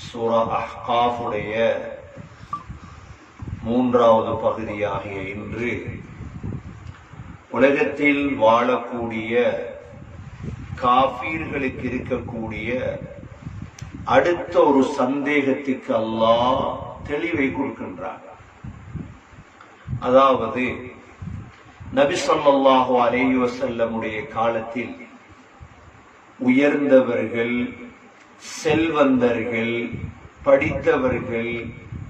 சூரா அஹ்காஃபுடைய 3வது பகுதியாகிய இன்று உலகத்தில் வாழக்கூடிய காஃபீர்களுக்கு இருக்கக்கூடிய அடுத்த ஒரு சந்தேகத்துக்கு அல்லாஹ் தெளிவை கொடுக்கின்றார். அதாவது நபி ஸல்லல்லாஹு அலைஹி வஸல்லமுடைய காலத்தில் உயர்ந்தவர்கள், செல்வந்தர்கள், படித்தவர்கள்,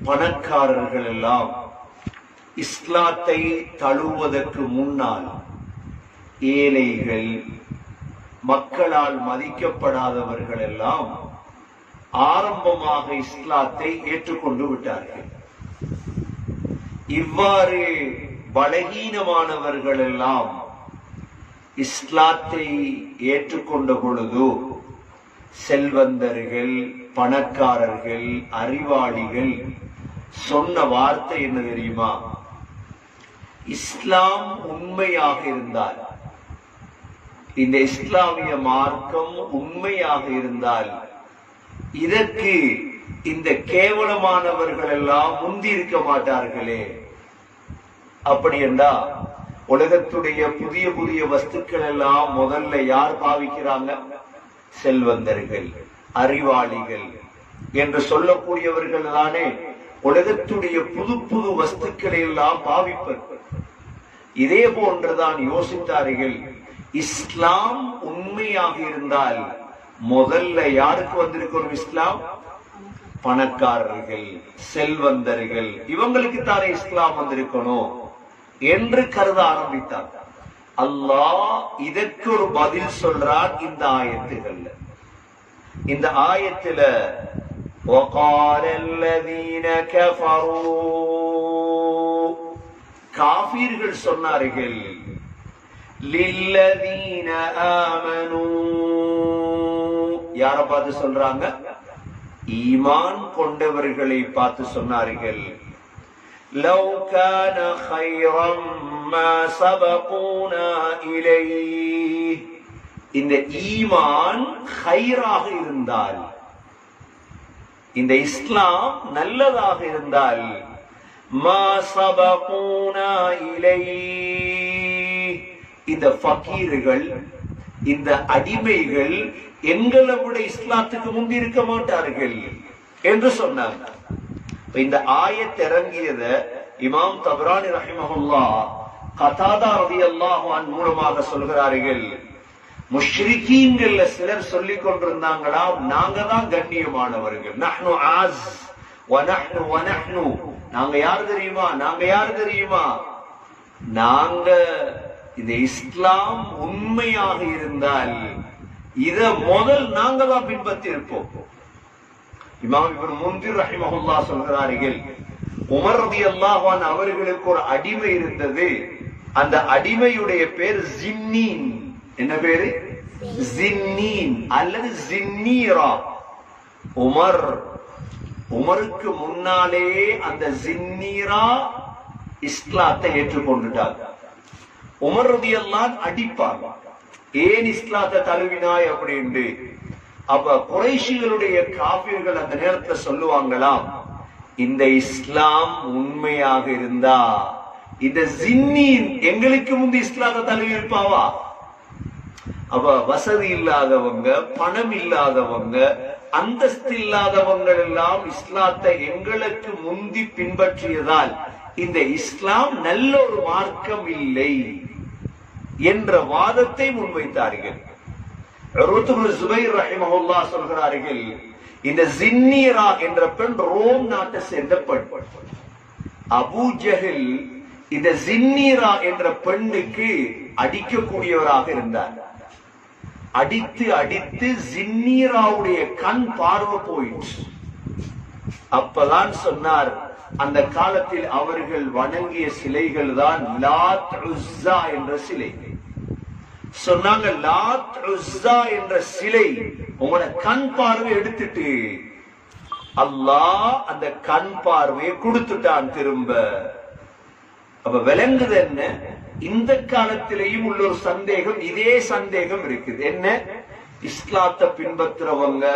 பணக்காரர்கள் எல்லாம் இஸ்லாத்தை தழுவதற்கு முன்னால் ஏழைகள், மக்களால் மதிக்கப்படாதவர்கள் எல்லாம் ஆரம்பமாக இஸ்லாத்தை ஏற்றுக்கொண்டு விட்டார்கள். இவ்வாறு பலகீனமானவர்கள் எல்லாம் இஸ்லாத்தை ஏற்றுக்கொண்ட பொழுது செல்வந்தர்கள், பணக்காரர்கள், அறிவாளிகள் சொன்ன வார்த்தை என்ன தெரியுமா? இஸ்லாம் உண்மையாக இருந்தால், இந்த இஸ்லாமிய மார்க்கம் உண்மையாக இருந்தால் இதற்கு இந்த கேவலமானவர்கள் எல்லாம் முந்தி இருக்க மாட்டார்களே. அப்படி என்றா உலகத்துடைய புதிய புதிய வஸ்துக்கள் எல்லாம் முதல்ல யார் பாவிக்கிறாங்க? செல்வந்தர்கள், அறிவாளிகள் என்று சொல்லக்கூடியவர்கள் தானே உலகத்துடைய புது புது வஸ்துக்களை எல்லாம் பாவிப்பர்கள். இதே போன்றுதான் யோசித்தார்கள். இஸ்லாம் உண்மையாக இருந்தால் முதல்ல யாருக்கு வந்திருக்கணும்? இஸ்லாம் பணக்காரர்கள், செல்வந்தர்கள், இவங்களுக்கு தானே இஸ்லாம் வந்திருக்கணும் என்று கருத ஆரம்பித்தார். அல்லாஹ் இதற்கு ஒரு பதில் சொல்றார் இந்த ஆயத்துகள்ல. இந்த ஆயத்துல وَقَالَ الَّذِينَ كَفَرُوا காஃபிர்கள் சொன்னார்கள் لِلَّذِينَ آمَنُوا யாரை பார்த்து சொல்றாங்க? ஈமான் கொண்டவர்களை பார்த்து சொன்னார்கள். لَوْ كَانَ خَيْرًا مَا سَبَقُونَا إِلَيْهِ இந்த ஈமான் ஹைராக இருந்தால், இந்த இஸ்லாம் நல்லதாக இருந்தால், மா சபகூனா இலைஹி இந்த ஃபகீர்கள், இந்த அடிமைகள் எங்களை விட இஸ்லாத்துக்கு முந்தி இருக்க மாட்டார்கள் என்று சொன்னாங்க. இந்த ஆயத் இறங்கியத இமாம் தபரானி ரஹிமஹுல்லாஹ் கதாதா ரலியல்லாஹு அன்ஹு மூலமாக சொல்கிறார்கள். முஷ்ரிக்கீன்கள்ல சிலர் சொல்லிக் கொண்டிருந்தாங்களாம், நாங்க தான் கண்ணியமானவர்கள். நஹ்னு ஆஸ் வ நஹ்னு நாங்க யார் தெரியுமா? நாங்க யார் தெரியுமா? நாங்க இந்த இஸ்லாம் உண்மையாக இருந்தால் இத முதல் நாங்க தான் பின்பற்றி இருப்போம். இமாம் இப்னு முன்திர் ரஹிமஹுல்லாஹ் சொல்கிறார்கள், உமர் ரலியல்லாஹு அன்ஹு அவர்களுக்கு ஒரு அடிமை இருந்தது. அந்த அடிமையுடைய பேர் ஜின்னீன். என்ன பேரு? ஜின்னீன் அல்லது ஜின்னீரா. உமருக்கு முன்னாலே அந்த ஜின்னீரா இஸ்லாத்தை ஏற்றுக்கொண்டுட்டாங்க. உமர் ரலியல்லாஹு அடிப்பாங்க, ஏன் இஸ்லாத்தை தழுவினாய் அப்படின்னு. அப்ப குறைஷிகளுடைய காஃபிர்கள் அந்த நேரத்தில் சொல்லுவாங்களாம், இந்த இஸ்லாம் உண்மையாக இருந்தா இந்த ஜின்னீன் எங்களுக்கு முந்தி இஸ்லாத்தை தழுவி இருப்பாவா? அப்ப வசதி இல்லாதவங்க, பணம் இல்லாதவங்க, அந்தஸ்து இல்லாதவங்க எல்லாம் இஸ்லாத்தை எங்களுக்கு முந்தி பின்பற்றியதால் இந்த இஸ்லாம் நல்ல ஒரு மார்க்கம் இல்லை என்ற வாதத்தை முன்வைத்தார்கள். ஜுபைர் ரஹிமஹுல்லாஹ் சொல்கிறார்கள், இந்த ஜின்னீரா என்ற பெண் ரோம் நாட்டை சேர்ந்த பெண். அபூ ஜஹல் இந்த ஜின்னீரா என்ற பெண்ணுக்கு அடிக்கக்கூடியவராக இருந்தார். அடித்து அடித்து ஜின்னீராவுடைய கண் பார்வை போயிடுச்சு. அப்பதான் சொன்னார், அந்த காலத்தில் அவர்கள் வணங்கிய சிலைகள் தான் லாத் உஸ்ஸா என்ற சிலை. சொன்னாங்க, லாத் உஸ்ஸா என்ற சிலை உங்களோட கண் பார்வை எடுத்துட்டு அல்லாஹ் அந்த கண் பார்வையை கொடுத்துட்டான் திரும்ப. அப்ப விளங்குது என்ன? இந்த காலத்திலேயும் உள்ள ஒரு சந்தேகம், இதே சந்தேகம் இருக்குது. என்ன? இஸ்லாத்தை பின்பற்றுறவங்க,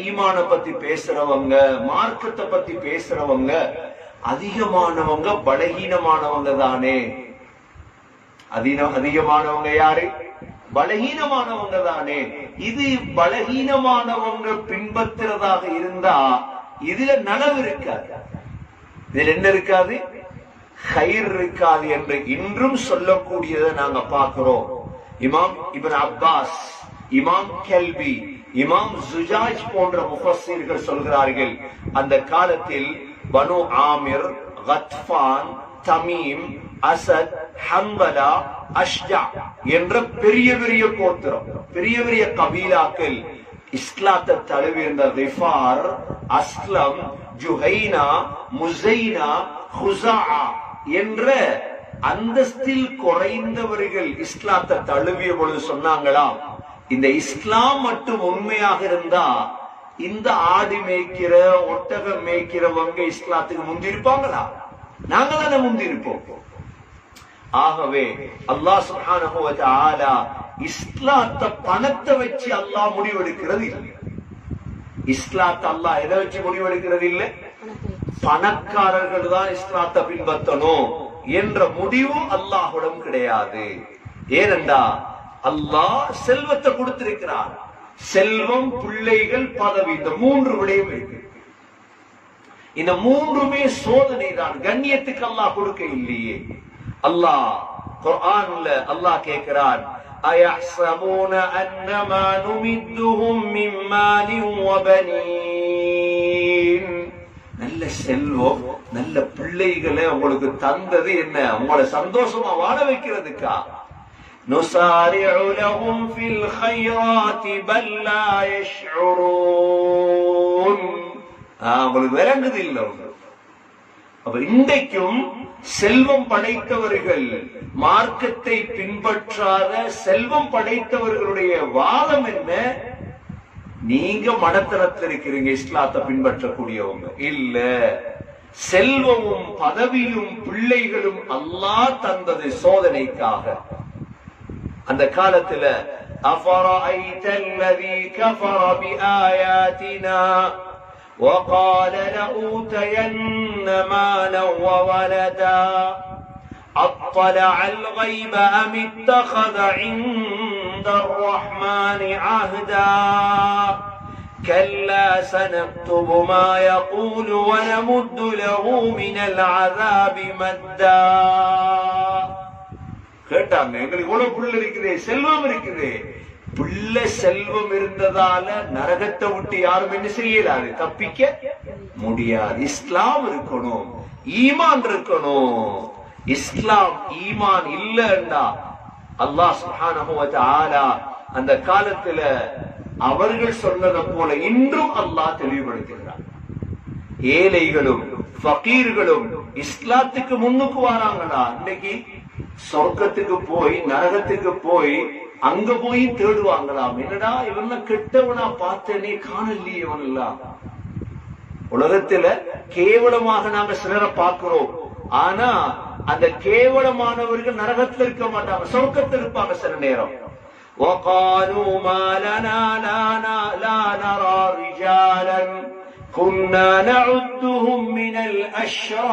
ஈமான பத்தி பேசுறவங்க, மார்க்கத்தை பத்தி பேசுறவங்க அதிகமானவங்க பலகீனமானவங்க தானே. அதிகமானவங்க யாரு? பலகீனமானவங்க தானே. இது பலகீனமானவங்க பின்பற்றுறதாக இருந்தா இதுல நனவு இருக்காது, இதுல என்ன இருக்காது? கயிர் இருக்காது என்று இன்றும் சொல்லக்கூடியதை நாங்க பார்க்கிறோம். இமாம் இப்னு அப்பாஸ், இமாம் கல்பி, இமாம் ஜுஜாஜ் போன்ற முஃபஸ்ஸிர்கள் சொல்கிறார்கள், அந்த காலத்தில் பனு ஆமிர், கத்ஃபான், தமீம், அசத், ஹம்பலா, அஷ்ஜா என்ற பெரிய பெரிய கோத்திரம், பெரிய பெரிய கபீலாக்கள் இஸ்லாத்தை தழுவியிருந்த ரிஃபார், அஸ்லம், ஜுஹைனா, முஸைனா, ஹுஸா என்ற அந்தஸ்தில் குறைந்தவர்கள் இஸ்லாத்தை தழுவிய பொழுது சொன்னாங்களாம், இந்த இஸ்லாம் மட்டும் உண்மையாக இருந்தா இந்த ஆடு மேய்க்கிற, ஒட்டகம் மேய்க்கிறவங்க இஸ்லாத்துக்கு முந்திருப்பாங்களா? நாங்க தானே முந்திருப்போம். ஆகவே அல்லாஹ் சுப்ஹானஹு வ தஆலா இஸ்லாத்தை பணத்தை வச்சு அல்லாஹ் முடிவெடுக்கிறது இல்லை. இஸ்லாத்தை அல்லாஹ் எதை வச்சு முடிவெடுக்கிறது இல்லை? பணக்காரர்கள் தான் இஸ்லாத்தை பின்பற்றணும் என்ற முடிவு அல்லாஹ்விடம் கிடையாது. ஏனென்றா அல்லாஹ் செல்வத்தை கொடுத்திருக்கிறார். செல்வம், பிள்ளைகள், பதவி, இந்த மூன்று விடயம் இருக்கு. இந்த மூன்றுமே சோதனை தான், கண்ணியத்துக்கு அல்லாஹ் கொடுக்க இல்லையே. அல்லாஹ் குர்ஆன்ல அல்லாஹ் கேட்கிறான், அயஹ்ஸபூன அன்னமா நுமித்துஹும் மின் மாலின் வ பனீன். நல்ல செல்வம், நல்ல பிள்ளைகளை உங்களுக்கு தந்தது என்ன? உங்களை சந்தோஷமா வாழ வைக்கிறதுக்கா? நுசாரிஉ லஹும் ஃபில் கைராத்தி பல் லா யஷ்உரூன். உங்களுக்கு விளங்குது இல்ல? அப்ப இன்றைக்கும் செல்வம் படைத்தவர்கள், மார்க்கத்தை பின்பற்றாத செல்வம் படைத்தவர்களுடைய வாதம் என்ன? நீங்க மடத்தனத்தில் இருக்கிறீங்க, இஸ்லாத்தை பின்பற்றக்கூடியவங்க இல்ல. செல்வமும் பதவியும் பிள்ளைகளும் அல்லாஹ் தந்தது சோதனைக்காக. அந்த காலத்துல அஃபரஐத அல்லதி கஃபர பிஆயாத்தினா وقال لأوتين مالا وولدا أطلع الغيب أم اتخذ عند الرحمن عهدا كلا سنكتب ما يقول ونمد له من العذاب مدا. கேட்டாங்க, எங்களுக்கு இவ்வளவு பிள்ளை இருக்குது, செல்வம் இருக்குது. பிள்ளை செல்வம் இருந்ததால நரகத்தை விட்டு யாரும் என்ன செய்யலாது, தப்பிக்க முடியாது. இஸ்லாம் இருக்கணும், ஈமான் இருக்கணும். இஸ்லாம் ஈமான் இல்லைன்னா அல்லாஹ் சுப்ஹானஹு வ தஆலா அந்த காலத்துல அவர்கள் சொன்னதை போல இன்றும் அல்லாஹ் தெளிவுபடுத்துகிறார். ஏழைகளும் ஃபகீர்களும் இஸ்லாத்துக்கு முன்னுக்கு வராங்களா? இன்னைக்கு சொர்க்கத்துக்கு போய் நரகத்துக்கு போய் அங்க போய் தேடுவாங்களாம். என்னடா இவன் கெட்டவனா பார்த்தேனே, காணலையே இவன் எல்லாம். உலகத்துல கேவலமாக நாங்க சிலரை பார்க்கிறோம், ஆனா அந்த கேவலமானவர்கள் நரகத்துல இருக்க மாட்டாங்க, சொர்க்கத்தில் இருப்பாங்க சில நேரம். وَقَالُوا مَا لَنَا لَا نَرَى رِجَالًا كُنَّا نَعُدُّهُمْ مِنَ الْأَشْرَارِ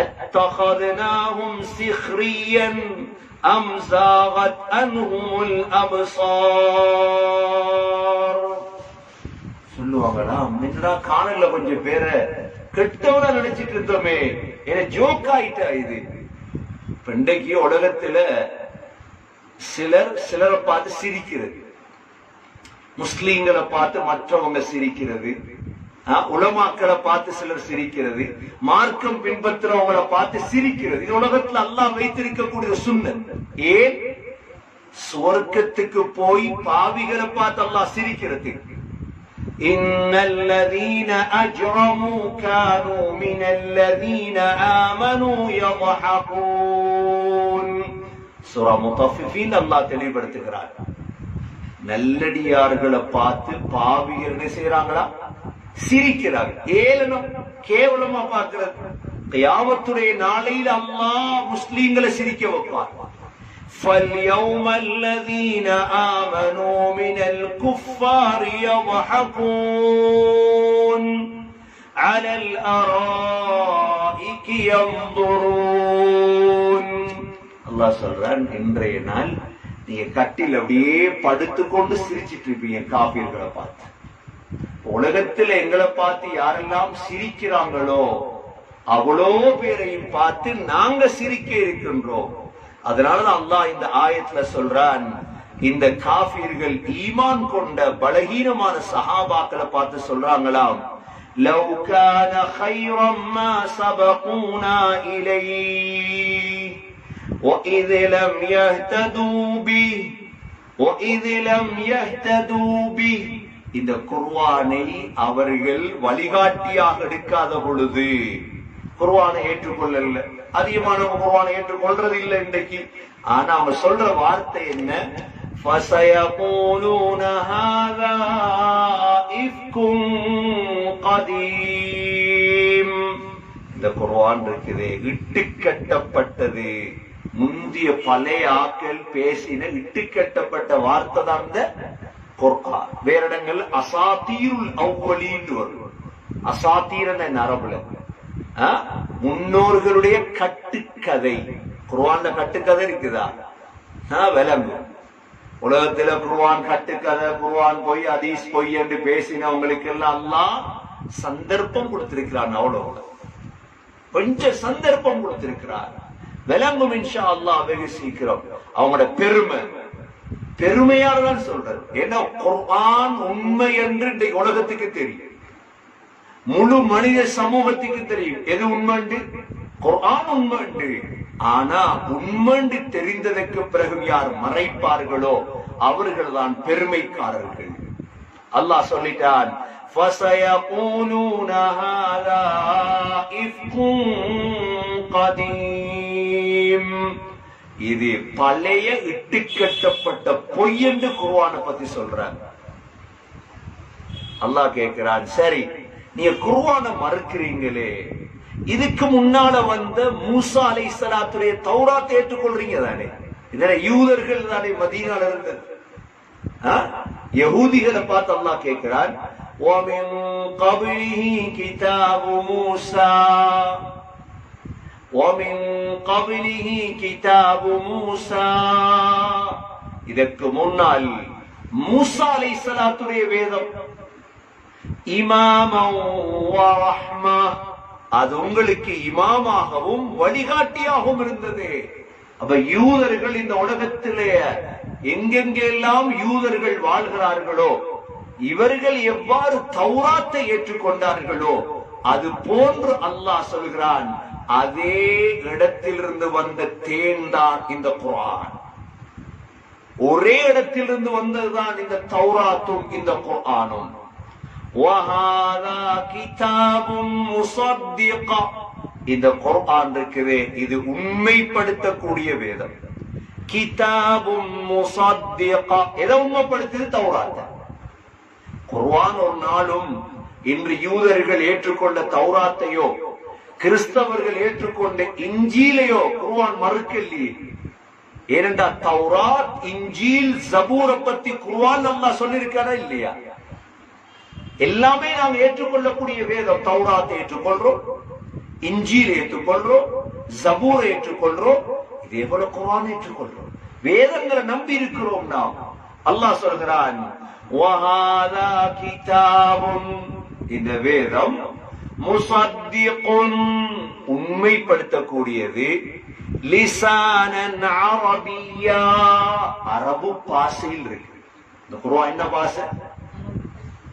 أَتَّخَذْنَاهُمْ سِخْرِيًّا أَمْ زَاغَتْ عَنْهُمُ الْأَبْصَارُ. சொல்லுவாங்களா, முன்னடா காணல கொஞ்சம் பேரை கெட்டவனா நினைச்சிட்டு இருந்தோமே, என்ன ஜோக் ஆயிட்டா இது. இன்றைக்கு உலகத்துல சிலரை பார்த்து சிரிக்கிறது, முஸ்லீம்களை பார்த்து மற்றவங்க சிரிக்கிறது, உலமாக்களை பார்த்து சிலர் சிரிக்கிறது, மார்க்கம் பின்பற்றுறவங்களை பார்த்து சிரிக்கிறது. இது உலகத்துல அல்லாஹ் வைத்திருக்கக்கூடிய சுன்னத். ஏன்? சுவர்க்கத்துக்கு போய் பாவிகளை பார்த்து அல்லாஹ் சிரிக்கிறது. இன்னல்லதீன அஜ்ரமூ கானூ மினல்லதீன ஆமனூ யضحكون. சூரா முத்தஃபிஃபீன் அல்லாஹ் தெளிவுபடுத்துகிறார். நல்லடியார்களை பார்த்து பாவிகள் என்ன செய்யறாங்களா? சிரிக்கிறார்கள். ஏளனம், கேவலமா பார்க்கிறது. கியாமத்துடைய நாளையில் அல்லாஹ் முஸ்லீம்களை சிரிக்க வைப்பார். فَالْيَوْمَ الَّذِينَ آمَنُوا مِنَ الْكُفَّارِ يَضْحَكُونَ عَلَى الْأَرَائِكِ يَنظُرُونَ. அல்லாஹ் சொல்றான், இன்றைய நாள் நீங்க கட்டில் அப்படியே படுத்துக்கொண்டு சிரிச்சிட்டு இருப்பீங்க காபீர்களை பார்த்து. உலகத்துல எங்களை பார்த்து யாரெல்லாம் சிரிக்கிறாங்களோ அவ்வளோ பேரையும் பார்த்து நாங்க சிரிக்க இருக்கின்றோம். அதனாலதான் அல்லாஹ் இந்த ஆயத்துல சொல்றான், இந்த காஃபிர்கள் ஈமான் கொண்ட பலகீனமான சஹாபாக்களை பார்த்து சொல்றாங்களாம், லவ் கான கைரம் மா சபகூனா இலைஹி وَإِذْ لَمْ يَهْتَدُوا بِهِ وَإِذْ لَمْ يَهْتَدُوا بِهِ. இந்த குர்ஆனை அவர்கள் வழிகாட்டியாக எடுக்காத பொழுது குர்ஆனை ஏற்றுக்கொள்ளல. அதிகமானவங்க குர்ஆனை ஏற்றுக்கொள்றது இல்லை இன்றைக்கு. ஆனா அவங்க சொல்ற வார்த்தை என்ன? فَسَيَقُولُونَ هَذَا إِفْكٌ قَدِيمٌ. இந்த குர்ஆன் இருக்குது இட்டுக்கட்டப்பட்டது. முந்திய பழைய ஆக்கள் பேசின இட்டுக்கட்டப்பட்ட வார்த்தை தான் இந்த குர்ஆன். வேற இடங்கள் அசாத்தீருல் அவ்வலீன் வரும். அசாத்தீர் அரபுல முன்னோர்களுடைய கட்டுக்கதை. குர்ஆன்ல கட்டுக்கதை இருக்குதா? விளங்கும். உலகத்துல குர்ஆன் கட்டுக்கதை, குர்ஆன் பொய், ஹதீஸ் பொய் என்று பேசினவங்களுக்கு எல்லாம் அல்லாஹ் சந்தர்ப்பம் கொடுத்திருக்கிறான். அவ்வளவு கொஞ்சம் சந்தர்ப்பம் கொடுத்திருக்கிறார். விளங்கும் இன்ஷா அல்லாஹ் வெகு சீக்கிரம். அவங்களோட பெருமையாலதான் சொல்றது. ஏன்னா குர்ஆன் உண்மை என்று இன்றைக்கு உலகத்துக்கு தெரியும், முழு மனித சமூகத்துக்கு தெரியும் எது உண்மைண்டு. குர்ஆன் உண்மைண்டு. ஆனா உண்மைண்டு தெரிந்ததற்கு பிறகு யார் மறைப்பார்களோ அவர்கள் தான் பெருமைக்காரர்கள். அல்லாஹ் சொல்லிட்டான், فَسَيَقُولُونَ هَذَا إِفْكٌ قَدِيمٌ. இது பழைய இட்டுக்கட்டப்பட்ட பொய் என்று குர்ஆனை பத்தி சொல்றாங்க. அல்லாஹ் கேட்கிறான், சரி நீங்க குர்ஆனை மறுக்கிறீங்களே, இதுக்கு முன்னால வந்த மூசா அலைஹிஸ்ஸலாத்துடைய தௌராத்தை ஏற்றுக்கொள்றீங்க தானே? இதெல்லாம் யூதர்கள் தானே மதீனால இருந்தது. யஹூதிகளை பார்த்து அல்லாஹ் கேட்கிறான், وَمِن قَبْلِهِ كِتَابُ مُوسَى وَمِن قَبْلِهِ كِتَابُ مُوسَى. இதற்கு முன்னால் மூசா அலைஹிஸ்ஸலாத்துடைய வேதம் இமாமன் வ ரஹ்மா, அது உங்களுக்கு இமாமாகவும் வழிகாட்டியாகவும் இருந்தது. அப்ப யூதர்கள் இந்த உலகத்திலே எங்கெங்கெல்லாம் யூதர்கள் வாழ்கிறார்களோ, இவர்கள் எவ்வாறு தௌராத்தை ஏற்றுக்கொண்டார்களோ அது போன்று அல்லாஹ் சொல்கிறான், அதே இடத்திலிருந்து வந்த தேன் தான் இந்த குர்ஆன். ஒரே இடத்திலிருந்து வந்ததுதான் இந்த தௌராத்தும் இந்த குர்ஆனும். وَهَذَا كِتَابٌ مُصَدِّقٌ. இந்த குர்ஆன் இருக்குதே, இது உண்மைப்படுத்தக்கூடிய வேதம். கிதாபும் முஸத்திக, எதை உண்மைப்படுத்துது? தௌராத். குர்ஆன் ஒரு நாளும் இன்று யூதர்கள் ஏற்றுக்கொண்ட தௌராத்தையோ கிறிஸ்தவர்கள் ஏற்றுக்கொண்ட இன்ஜீலையோ குர்ஆன் மறுக்கலையே. ஏனென்றால் தௌராத், இன்ஜீல், ஜபூரை பத்தி குர்ஆன் அல்லாஹ் சொல்லியிருக்காரா இல்லையா? எல்லாமே நாம் ஏற்றுக்கொள்ளக்கூடிய வேதம். தௌராத்தை ஏற்றுக்கொள்றோம், இன்ஜீல் ஏற்றுக்கொள்றோம், ஜபூரை ஏற்றுக்கொள்றோம், இதே போல குர்ஆன் ஏற்றுக்கொள்றோம். வேதங்களை நம்பி இருக்கிறோம் நாம். அல்லாஹ் சொல்கிறான், وَهَذَا كِتَابٌ. இந்த வேதம் முஸத்திகுன், உண்மைப்படுத்தக்கூடியது, லிசானன் அரபிய்யா, அரபு பாஷையில் இருக்கு. இந்த குர்ஆன் என்ன பாஷை?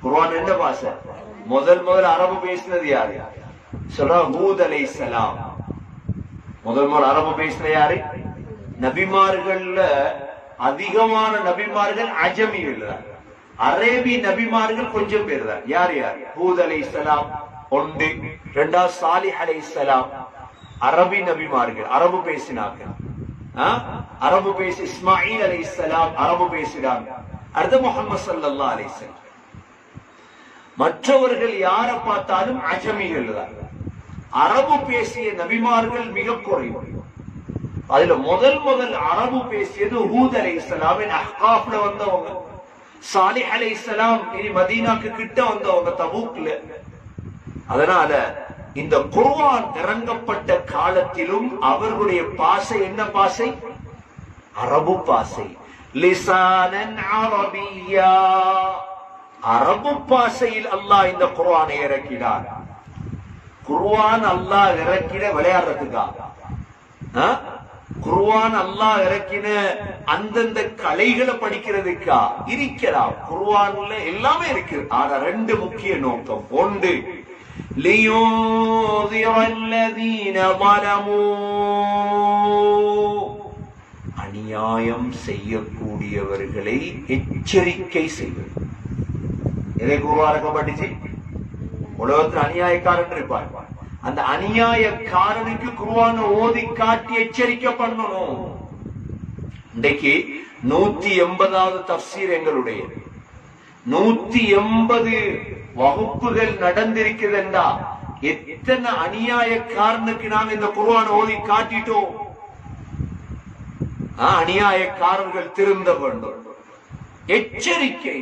குர்ஆன் என்ன பாஷை? முதல் அரபு பேசினது யாரு? சொல்றா ஹூத் அலைஹிஸ்ஸலாம். முதல் அரபு பேசின யாரு? நபிமார்கள்ல அதிகமான நபிமார்கள் அஜமிகள் தான். அரேபி நபிமார்கள் கொஞ்சம் பேர் தான். யார் யார்? ஹூத் அலைஹிஸ்ஸலாம் ஒன்று, இரண்டாவது சாலிஹ் அலைஹிஸ்ஸலாம். அரபி நபிமார்கள், அரபு பேசினாங்க. அரபு பேசி இஸ்மாயில் அலைஹிஸ்ஸலாம் அரபு பேசினாங்க. அடுத்து முஹம்மது ஸல்லல்லாஹு அலைஹி வஸல்லம். மற்றவர்கள் யாரை பார்த்தாலும் அஜமிகள் தான். அரபு பேசிய நபிமார்கள் மிக குறைவு. அதுல முதல் அரபு பேசியது ஹூத் அலைஹிஸ்ஸலாமின் அஹ்காஃப்ல வந்தவங்க, சாலிஹ் அலைஹிஸ்ஸலாம் மதீனாக்கு கிட்ட வந்தவங்க தபூக்ல. அதனால இந்த குர்ஆன் இறங்கப்பட்ட காலத்திலும் அவர்களுடைய பாஷை என்ன பாஷை? அரபு பாஷை. லிசானன் அரபியா, அரபு பாஷையில் அல்லாஹ் இந்த குர்ஆனை இறக்கினார். குர்ஆன் அல்லாஹ் இறக்கின விளையாடுறதுக்கா? குர்ஆன் அல்லாஹ் இறக்கின அந்தந்த கலைகளை படிக்கிறதுக்கா? இருக்கலாம், குர்ஆன்ல எல்லாமே இருக்கு. ஆனா ரெண்டு முக்கிய நோக்கம். ஒன்று, அநியாயம் செய்யக்கூடியவர்களை எச்சரிக்கை செய்வது. எதை குர்ஆன் படிச்சு? உலகத்தில் அநியாயக்காரன் இருப்பார், அந்த அநியாயக்காரனுக்கு குர்ஆனை ஓதி காட்டி எச்சரிக்கை பண்ணணும். இன்றைக்கு 180வது தஃப்சீர் எங்களுடைய 180 வகுப்புகள் நடந்திருக்குதுண்டா, எத்தனை அநியாயக்காரனுக்கு நாங்க இந்த குர்ஆனை ஓதி காட்டிட்டோம். அநியாயக்காரர்கள் திருந்த வேண்டும், எச்சரிக்கை.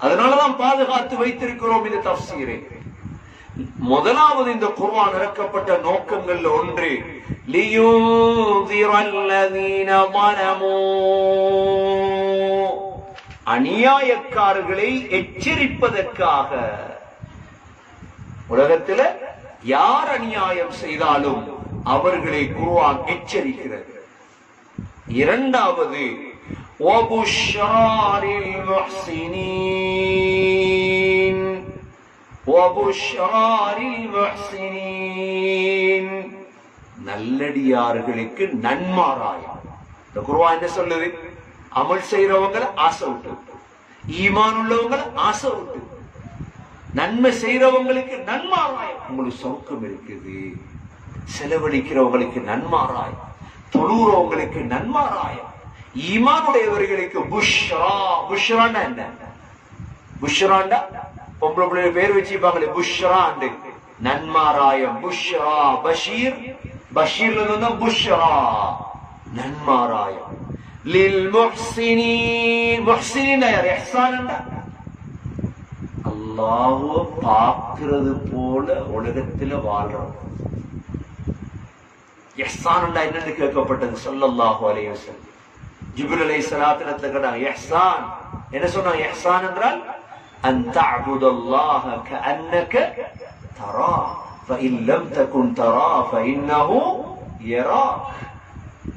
அதனாலதான் பாதுகாத்து வைத்திருக்கிறோம் இந்த தஃப்சீரை. முதலாவது இந்த குர்ஆன் இறக்கப்பட்ட நோக்கங்கள்ல ஒன்று, லியூன்சிரல்லதீன ஸலமூ, அநியாயக்காரர்களை எச்சரிப்பதற்காக. உலகத்தில் யார் அநியாயம் செய்தாலும் அவர்களை குர்ஆன் எச்சரிக்கிறது. இரண்டாவது, வபுஷ்ராலில் முஹ்ஸினீன், வபுஷ்ராலில் முஹ்ஸினீன், நல்லடியார்களுக்கு நன்மாராயம். இந்த குர்ஆன் என்ன சொல்லுது? அமல் செய்யறவங்களை ஆசை விட்டு, ஈமான் உள்ளவங்களை ஆசை விட்டு, நன்மை செய்யறவங்களுக்கு நன்மாராயம். உங்களுக்கு சொர்க்கம் இருக்குது. செலவழிக்கிறவங்களுக்கு நன்மாராயம், தொழுறவங்களுக்கு நன்மாராயம், ஈமானுடையவர்களுக்கு புஷ்ரா. புஷ்ராண்டா என்ன? புஷ்ராண்டா பொம்பளை பிள்ளை பேர் வச்சுப்பாங்களே, புஷ்ராண்டு நன்மாராயம். புஷ்ரா பஷீர், பஷீர்ல இருந்து புஷ்ரா நன்மாராயம். லில் முஹ்ஸினீன், முஹ்ஸினீன் யார்? இஹ்சான்டா அல்லாஹ்வை பார்க்கிறது போல உலகத்துல வாழ்றோம். இஹ்சான்டா என்னன்னு கேட்கப்பட்டது ஸல்லல்லாஹு அலைஹி வஸல்லம். ஜிப்ரீல் அலைஹிஸ்ஸலாத்து கேட்டாங்க இஹ்சான் என்ன சொன்னாங்க? இஹ்சான் என்றால் அன் தஅபுதல்லாஹ கஅன்னக தரா ஃபஇன் லம் தகுன் தரா ஃபஇன்னஹு யராக்.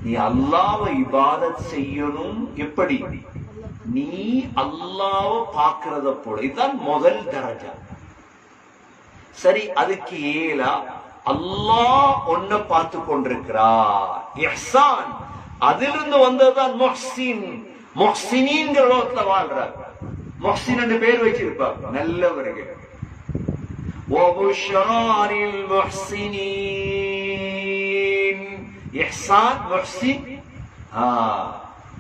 நீ அல்லாஹ்வை இபாதத் செய்யணும். எப்படி? நீ அல்லாஹ்வை பார்க்கிறத போல. இதுதான் முதல் தரஜா. சரி, அதுக்கு ஏலா அல்லாஹ் உன்னை பார்த்து கொண்டிருக்கிறார். இஹ்சான் அதிலிருந்து வந்ததுதான் முஹ்ஸின். முஹ்ஸினீன்கிற லோகத்துல வாழ்றார். முஹ்ஸின் என்று பேர் வச்சிருப்பார், நல்லவர்கள். வபுஷ்ராலில் முஹ்ஸினீன், இஹ்சான் முஹ்ஸின்,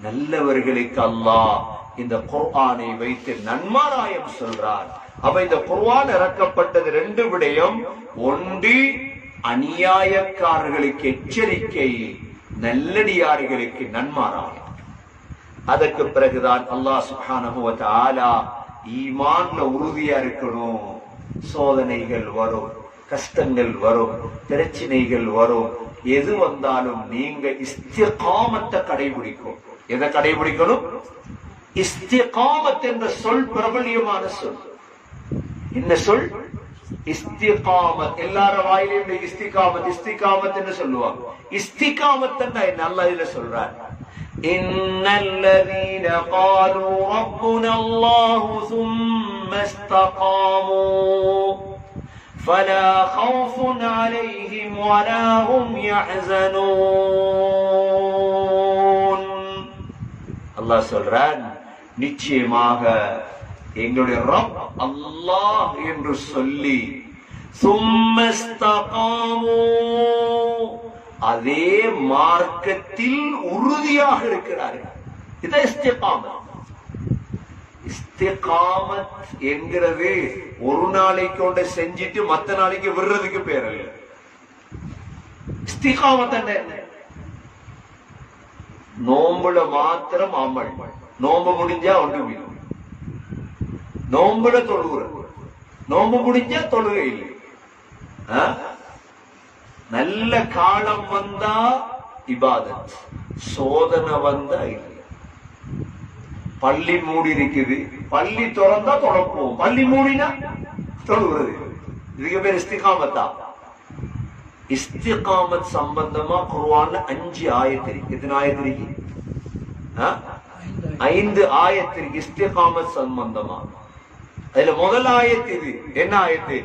நல்லவர்களுக்கு அல்லாஹ் இந்த குர்ஆனை வைத்து நன்மாராயம் சொல்றார். அப்ப இந்த குர்ஆன் இறக்கப்பட்டது ரெண்டு விடயம். ஒன்று, அநியாயக்காரர்களுக்கு எச்சரிக்கை, நல்லடியார்களுக்கு நன்மாராயம். அதற்கு பிறகுதான் அல்லாஹ் சுப்ஹானஹு வ தஆலா ஈமான்ல உறுதியா இருக்கணும். சோதனைகள் வரும், கஷ்டங்கள் வரும், பிரச்சனைகள் வரும். எது வந்தாலும் நீங்க இஸ்திகாமத்தை கடைபிடிக்கும். எதை கடைபிடிக்கணும்? இஸ்திகாமத் என்ற சொல் பிரபல்யமான சொல். இந்த சொல் இஸ்திகாமத். எல்லார வாயிலையும் இஸ்திகாமத் இஸ்திகாமத் என்று சொல்லுவாங்க. இஸ்திகாமத் என்ன அல்லாஹ் இதுல சொல்றார்? இன்னல்லதீன காலூ ரப்புனா அல்லாஹு ஸும்ம இஸ்தகாமூ ஃபலா கௌஃபுன் அலைஹிம் வலா ஹும் யஹ்ஸனூன். அல்லாஹ் சொல்றான், நிச்சயமாக எங்களுடைய ரப் அல்லாஹ் என்று சொல்லி ஸும்ம இஸ்தகாமூ, அதே மார்க்கத்தில் உறுதியாக இருக்கிறார்கள். இதான் இஸ்திகாமத். இஸ்திகாமத் என்கிறது ஒரு நாளைக்கு ஒன்றை செஞ்சிட்டு மத்த நாளைக்கு விடுறதுக்கு பேர் அல்ல. இஸ்திகாமத் என்ன? நோம்புல மாத்திரம் அமல், நோம்பு முடிஞ்சா ஒன்றுமே. நோம்புல தொழுகிற, நோம்பு முடிஞ்சா தொழுகை இல்லை. நல்ல காலம் வந்தா இபாதத், சோதனை வந்தா இல்லை. பள்ளி மூடி இருக்குது, பள்ளி திறந்தா தொலைப்போம், பள்ளி மூடினா தொழுகிறது. இதுக்கு பேர் இஸ்திகாமத்தா? இஸ்திகாமத் சம்பந்தமா குர்ஆன்ல 5 ஆயத் இருக்கு. எத்தனை ஆயத் இருக்கு? 5 ஆயத் இருக்கு இஸ்திகாமத் சம்பந்தமா. அதுல முதல் ஆயத் இது என்ன ஆயத்து?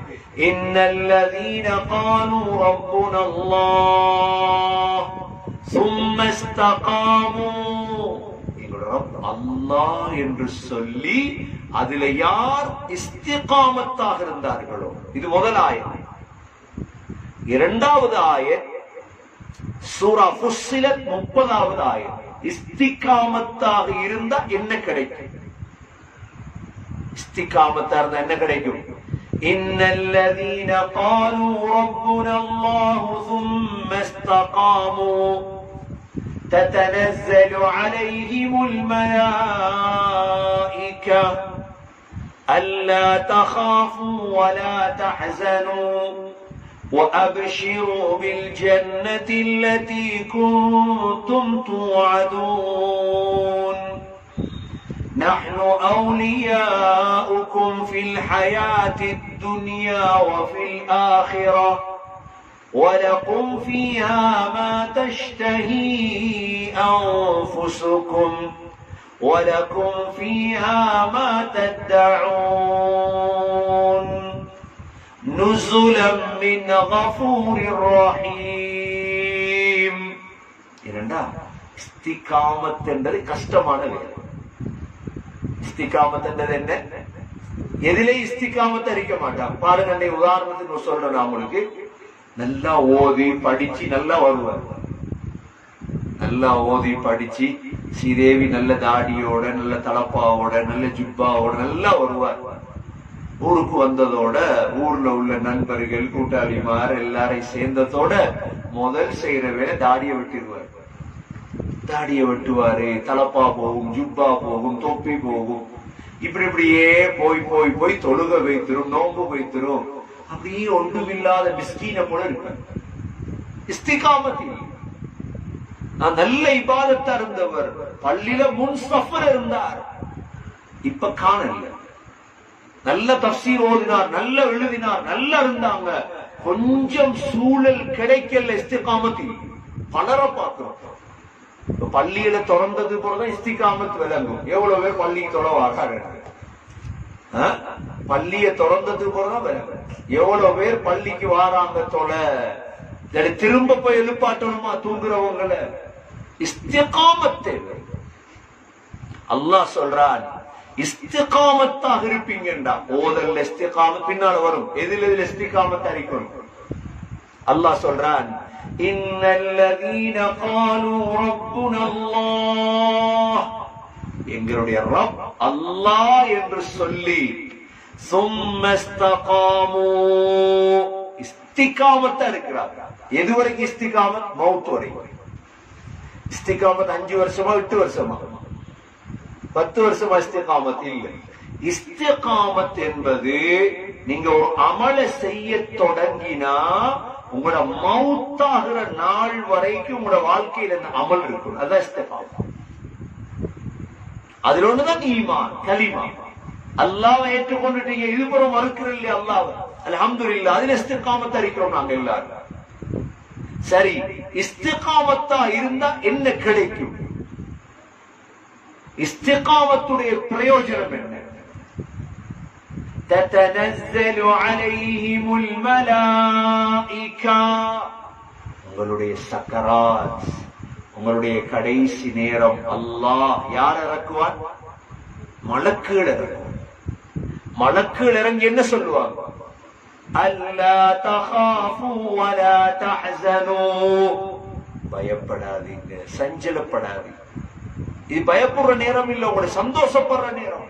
இன்னல்லதீன காலு ரப்புனா அல்லாஹ் சும்ம இஸ்தகாமு, எங்களோட ரப் அல்லாஹ் என்று சொல்லி அதுல யார் இஸ்திகாமத்தாக இருந்தார்களோ, இது முதல் ஆயத். இரண்டாவது ஆயத் சூரா ஃபுஸ்ஸிலத் 30வது ஆயத். இஸ்திகாமத்தாக இருந்தா என்ன கிடைக்கும்? இஸ்திகாமத்தா இருந்தா என்ன கிடைக்கும்? இன்னல்லதீன காலு ரப்புனா அல்லாஹ் ثم استقاموا تتنزل عليهم الملائكة ألا تخافوا ولا تحزنوا وأبشروا بالجنة التي كنتم توعدون نحن أولياؤكم في الحياة الدنيا وفي الآخرة ولكم فيها ما تشتهي أنفسكم ولكم فيها ما تدعون نزلا من غفور رحيم. இரண்டா இஸ்திகாமத் என்பது கஷ்டமான வேலை. இஸ்திகாமத் என்பது என்ன? எதிலே இஸ்திகாமத் அறிக்க மாட்டான். பாருங்க, உதாரணத்துக்கு சொல்றேன் நான் உங்களுக்கு. நல்லா ஓதி படிச்சு நல்லா வருவார். நல்லா ஓதி படிச்சு ஸ்ரீதேவி நல்ல தாடியோட, நல்ல தலப்பாவோட, நல்ல ஜுப்பாவோட நல்லா வருவார். ஊருக்கு வந்ததோட ஊர்ல உள்ள நண்பர்கள், கூட்டாளிமார் எல்லாரையும் சேர்ந்ததோட முதல் செய்யற வேலை தாடியை வெட்டிடுவார். தாடியை வெட்டுவாரு, தலப்பா போகும், ஜுப்பா போகும், தொப்பி போகும். இப்படியே போய் போய் போய் தொழுக வைத்திரும், நோம்பு வைத்திரும். அப்படியே ஒன்றுமில்லாத மிஸ்கீன போல இருப்பார். இஸ்திகாமத் இல்லை. நான் நல்ல இபாதத்தா இருந்தவர், பள்ளியில முன்சஃபர் இருந்தார், இப்ப காணல. நல்ல தஃசீர் ஓதினார், நல்ல எழுதினார், நல்லா இருந்தாங்க. கொஞ்சம் சூழல் கிடைக்கல, இஸ்திகாமத் இல்லை. பலரை பார்க்கிறோம். பள்ளியில திறந்தது போலதான் இஸ்திகாமத் விளங்கும். எவ்வளவு பேர் பள்ளிக்கு தொலை வாக்காடு, பள்ளிய திறந்தது போலதான் விளங்கும். எவ்வளவு பேர் பள்ளிக்கு வாராங்க தொலை, திரும்ப போய் எழுப்பாட்டணுமா தூங்குறவங்கள? இஸ்திகாமத் தேவை. அல்லாஹ் சொல்றான், இஸ்திகாமத்தாக இருப்பீங்கடா. ஓதல்ல இஸ்திகாமத் பின்னால வரும். எதில் இஸ்திகாமத் அறிக்கணும்? அல்லாஹ் சொல்றான், இன்னல்லதீன காலு ரப்புனா அல்லாஹ், எங்களுடைய ரப் அல்லாஹ் என்று சொல்லி ثم استقاموا, இஸ்திகாமத்தா இருக்கிறார். எது வரைக்கும் இஸ்திகாமத்? மௌத் வரைக்கும். இஸ்திகாமத் 5 வருஷமா 8 வருஷமா 10 வருஷமா இஸ்திகாமத் இல்லை. இஸ்திகாமத் என்பது நீங்க ஒரு அமல செய்ய தொடங்கினா உங்களோட மௌத்தாகிற நாள் வரைக்கும் உங்களோட வாழ்க்கையில இந்த அமல் இருக்கும். அதான் இஸ்திகாமத். அதுல ஒண்ணுதான் ஈமான், கலிமா. அல்லாஹ்வை ஏற்றுக்கொண்டுட்டீங்க, இதுபுறம் மறுக்கிறது இல்லையா அல்லாஹ்? அல்ஹம்துலில்லாஹ். அதுல இஸ்திகாமத் அறிக்கிறோம் நாங்க எல்லாரும். சரி, இஸ்திகாமத்தா இருந்தா என்ன கிடைக்கும்? இஸ்திகாமத்துடைய பிரயோஜனம் என்ன? ததனஸ்ஸலு அலைஹிமுல் மலாயிகா, உங்களுடைய சக்கராத், உங்களுடைய கடைசி நேரம் அல்லாஹ் யார் இறக்குவான்? மலக்குகள் இறக்குவான். மலக்குகள் இறங்கி என்ன சொல்லுவாங்க? அல்லா தகாஃபு வலா தஹ்ஸனு, பயப்படாதீங்க, சஞ்சலப்படாதீங்க. இது பயப்படுற நேரம் இல்ல, உங்களை சந்தோஷப்படுற நேரம்.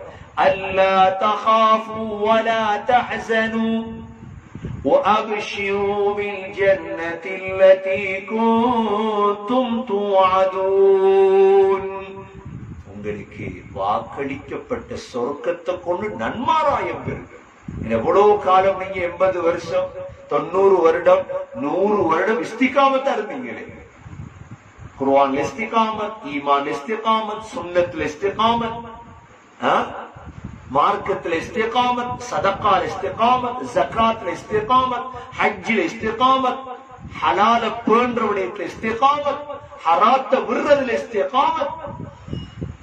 அல்லா தகாஃபு வலா தஹ்ஸனு وأبشروا بالجنة التي كنتم توعدون. உங்களுக்கு வாக்களிக்கப்பட்ட சொர்க்கத்தை கொண்டு நன்மாராயம் பெறுங்க. எவ்வளவு காலம் நீங்க 80 வருஷம் 90 வருடம் 100 வருடம் இஸ்திகாமத்தா இருந்தீங்களே. குர்ஆன் இஸ்திகாமத், ஈமான் இஸ்திகாமத், சுன்னத்துல இஸ்திகாமத், மார்க்கத்துல இஸ்திகாமத், சதகால இஸ்திகாமத், ஜகாத்ல இஸ்திகாமத், ஹஜ்ஜில இஸ்திகாமத், ஹலால பேண்ற விடயத்துல இஸ்திகாமத், ஹராத்த விடுறதுல இஸ்திகாமத்.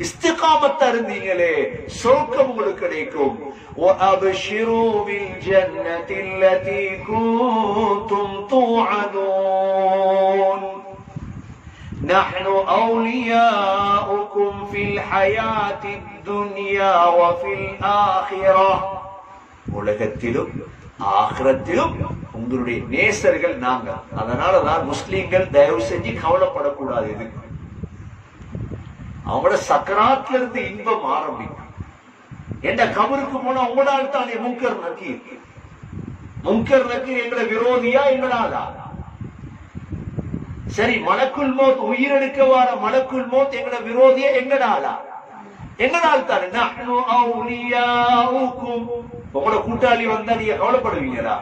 இஸ்திகாமத்தா இருந்தீங்களே, சொர்க்கம் உங்களுக்கு கிடைக்கும். وَأَبْشِرُوا بِالْجَنَّةِ الَّتِي كُنتُمْ تُوعَدُونَ نحن أولياؤكم في الحياة الدنيا وفي الآخرة. உலகத்திலும் ஆகிரத்திலும் உங்களுடைய நேசர்கள் நாங்கள். அதனாலதான் முஸ்லிம்கள் தயவு செஞ்சு கவலைப்படக்கூடாது. எதுக்கு? அவங்களோட சக்கராத்துல இருந்து இன்பம் ஆரம்பிக்கும். என்ற கபருக்கு போனா உங்களால் தானே முன்கர் நக்கீர். முன்கர் நக்கீர் எங்களை விரோதியா எங்களாலா? சரி, மலக்குல் மௌத் உயிரெடுக்க வார மலக்குல் மௌத் எங்கட விரோதியா எங்கடாலா? எங்கடால் தானே. நஹ்னு அவுலியாஉக்கும். உங்களோட கூட்டாளி வந்தா நீங்க கவலைப்படுவீங்களா?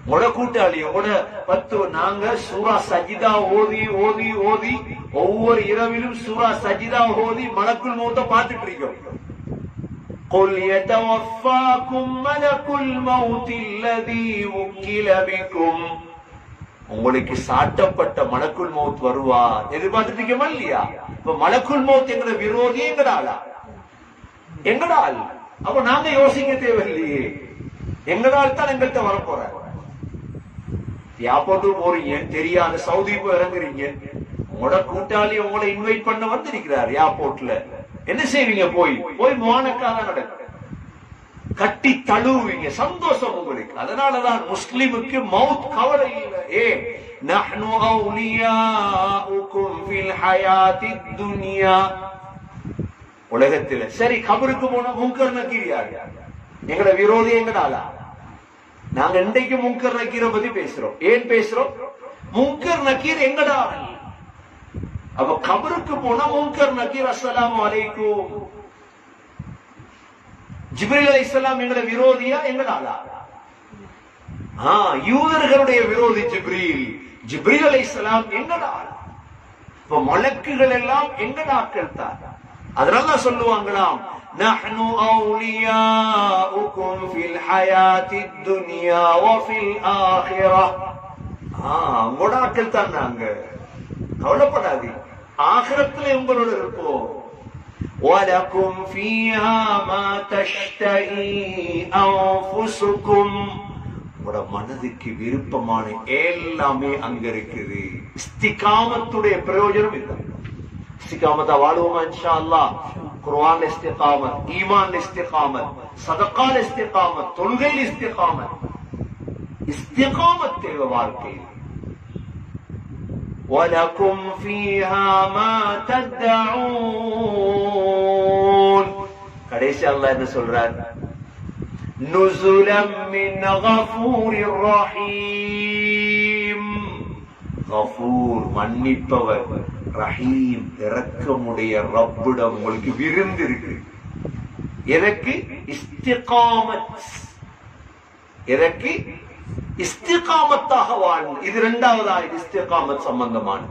உங்களோட கூட்டாளி உங்களோட 10 நாங்க சூரா சஜிதா ஓதி ஓதி ஓதி ஒவ்வொரு இரவிலும் சூரா சஜிதா ஓதி மலக்குல் மௌத்த பார்த்துட்டு இருக்கோம். قل يتوفاكم ملك الموت الذي وكل بكم. உங்களுக்கு சாட்டப்பட்ட மலக்குல் மௌத் வருவார் எதிர்பார்த்துட்டு இருக்கோமா இல்லையா? இப்ப மலக்குல் மௌத் எங்கட விரோதி எங்கடாலா? எங்கடால். அப்ப நாங்க யோசிக்க தேவையில்லையே. எங்கடால் தான் எங்கள்கிட்ட வரப்போற. ஏர்போர்ட்டுக்கு போறீங்க, தெரியாத சவுதி போய் இறங்குறீங்க, உங்களோட கூட்டாளி உங்களை இன்வைட் பண்ண வந்திருக்கிறார் ஏர்போர்ட்ல. என்ன செய்வீங்க? போய் போய் மோனக்காக நடக்கும், கட்டி தழுவுவீங்க, சந்தோஷம் உங்களுக்கு. அதனாலதான் முஸ்லிமுக்கு மவுத் கவலை இல்லை. நஹ்னு அவுலியாஉக்கும் ஃபில் ஹயாத்தித் துன்யா. உலகத்துல சரி, கபருக்கு போன முன்கர் நக்கீர் எங்கட விரோதி எங்கடாலா? நாங்க இன்றைக்கு முன்கர் நக்கீரை பத்தி பேசுறோம். ஏன் பேசுறோம்? முன்கர் நக்கீர் எங்கடா? அப்ப கபருக்கு போனா முன்கர் நக்கீர் அஸ்ஸலாமு அலைக்கும். ஜிப்ரீல் அலைஹிஸ்ஸலாம் எங்கட விரோதியா எங்கடாலா? யூதர்களுடைய விரோதி ஜிப்ரீல். ஜிப்ரீல் அலைஹிஸ்ஸலாம் எங்கடாலா? இப்ப மலக்குகள் எல்லாம் எங்கடாக்கள் தான். அதனால சொல்லுவாங்களாம், நஹ்னு அவுலியாஉக்கும் ஃபில் ஹயாத்தித் துன்யா வ ஃபில் ஆখিরা. உங்களாக்கள் தான் நாங்க, கவலைப்படாதீங்க, ஆகிரத்துல உங்களோட இருப்போம். வலக்கும் ஃபீஹா மா தஷ்தஹி அன்ஃபுசுக்கும். உங்களோட மனதுக்கு விருப்பமான எல்லாமே அங்க இருக்குது. இஸ்திகாமத்துடைய பிரயோஜனம் இல்லை. இஸ்திகாமத்தா வாழுவோமா இன்ஷா அல்லாஹ்? குர்ஆன்ல இஸ்திகாமத், ஈமான்ல இஸ்திகாமத், சதகால இஸ்திகாமத், தொழுகையில இஸ்திகாமத். இஸ்திகாமத் தேவை வாழ்க்கையில். وَلَكُمْ فِيهَا مَا تَدَّعُونَ. கடைசி அல்லாஹ் என்ன சொல்றார்? நுஸுலம் மின் கஃபூரிர் ரஹீம். கஃபூர் மன்னிப்பவர், ரஹீம் இரக்கமுடைய ரப்பிடம் உங்களுக்கு விருந்து இருக்கு. எதற்கு? இஸ்திகாமத். எதற்கு? இஸ்திகாமத்தாக வாழும். இது 2வது ஆயத் இஸ்திகாமத் சம்பந்தமான.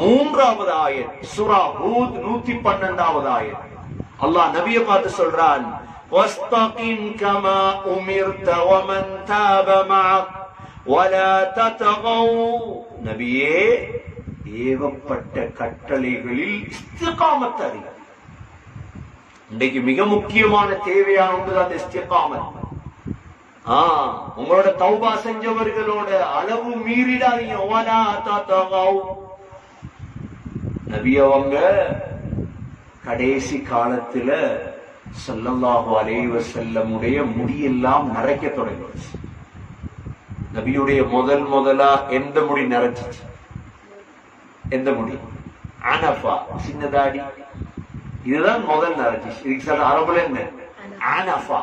3வது ஆயத் சூரா ஹூத் 112வது ஆயத். அல்லாஹ் நபியை பார்த்து சொல்றான், வஸ்தகிம் கமா உமிர்த வமன் தாப மஅக் வலா ததகவ். நபியே, ஏவப்பட்ட கட்டளைகளில் இஸ்திகாமத் அறி. இன்றைக்கு மிக முக்கியமான தேவையான ஒன்று அந்த இஸ்திகாமத். உங்களோட தௌபா செஞ்சவர்களோட அளவு மீறிடாதீங்க. வலா ததகவ். நபி அவங்க கடைசி காலத்துல ஸல்லல்லாஹு அலைஹி வஸல்லம் உடைய முடியெல்லாம் நரைக்க தொடங்கிச்சு. நபியுடைய முதலா எந்த முடி நரைச்சிச்சு? எந்த முடி? அனஃபா, சின்னதாடி. இதுதான் முதல் நரைச்சிச்சு. இதுக்கு சில அரபுல என்ன? அனஃபா.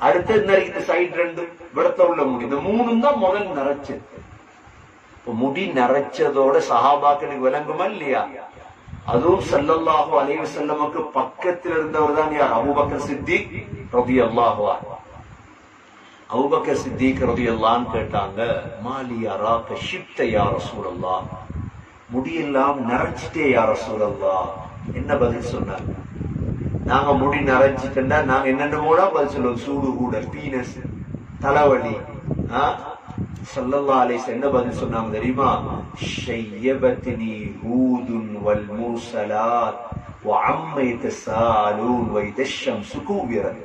அடுத்த இந்த சைடு 2 விடத்த உள்ள முடி, இந்த 3 தான் முதல் நரைச்சது. முடி நரைச்சதோட சஹாபாக்களுக்கு விளங்குமா இல்லையா? அதுவும் ஸல்லல்லாஹு அலைஹி வஸல்லமுக்கு பக்கத்தில் இருந்தவர் தான் யார்? அபூபக்கர் சித்திக் ரலியல்லாஹு அன்ஹு. அபூபக்கர் சித்திக் ரலியல்லாஹு அன்ஹு கேட்டாங்க, மாலி அராக ஷிப்த யா ரசூலல்லாஹ், முடியெல்லாம் நரைச்சிட்டே யா ரசூலல்லாஹ். என்ன பதில் சொன்னாங்க? நாங்க முடி நரைச்சிட்டா நாங்க என்னென்னமோட பதில் சொல்லுவோம், சூடு கூட, பீனஸ், தலைவலி. ஸல்லல்லாஹு அலைஹி வஸல்லம் என்ன பதில் சொன்னாங்க தெரியுமா? ஷய்யபத்னி ஹூதுன் வல் முர்ஸலாத் வ அம்மா யதஸாலூன் வ இதஷம்சு குவிரத்.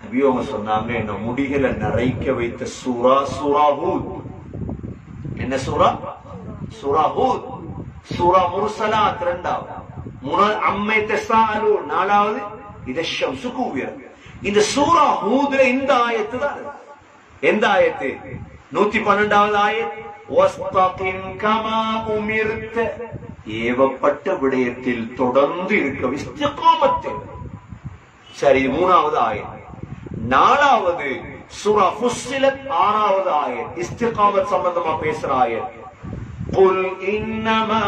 நபி அவங்க சொன்னாங்க, என்ன முடிகளை நரைக்க வைத்த சூரா சூரா ஹூத். என்ன சூரா? சூரா ஹூத். சூரா முர்ஸலாத் 2வது, அம்மா யதஸாலூன் 4வது, இதஷம்சு குவிரத். இந்த சூரா ஹூத்ல இந்த ஆயத்து தான். எந்த ஆயத்து? 112வது ஆயத். வஸ்தகிம் கமா உமிர்த, ஏவப்பட்ட விடயத்தில் தொடர்ந்து இருக்க, இஸ்திகாமத்தில். சரி, 3வது ஆயத். 4வது சூரா ஃபுஸ்ஸிலத் 6வது ஆயத், இஸ்திகாமத் சம்பந்தமா பேசுற ஆயத். குல் இன்னமா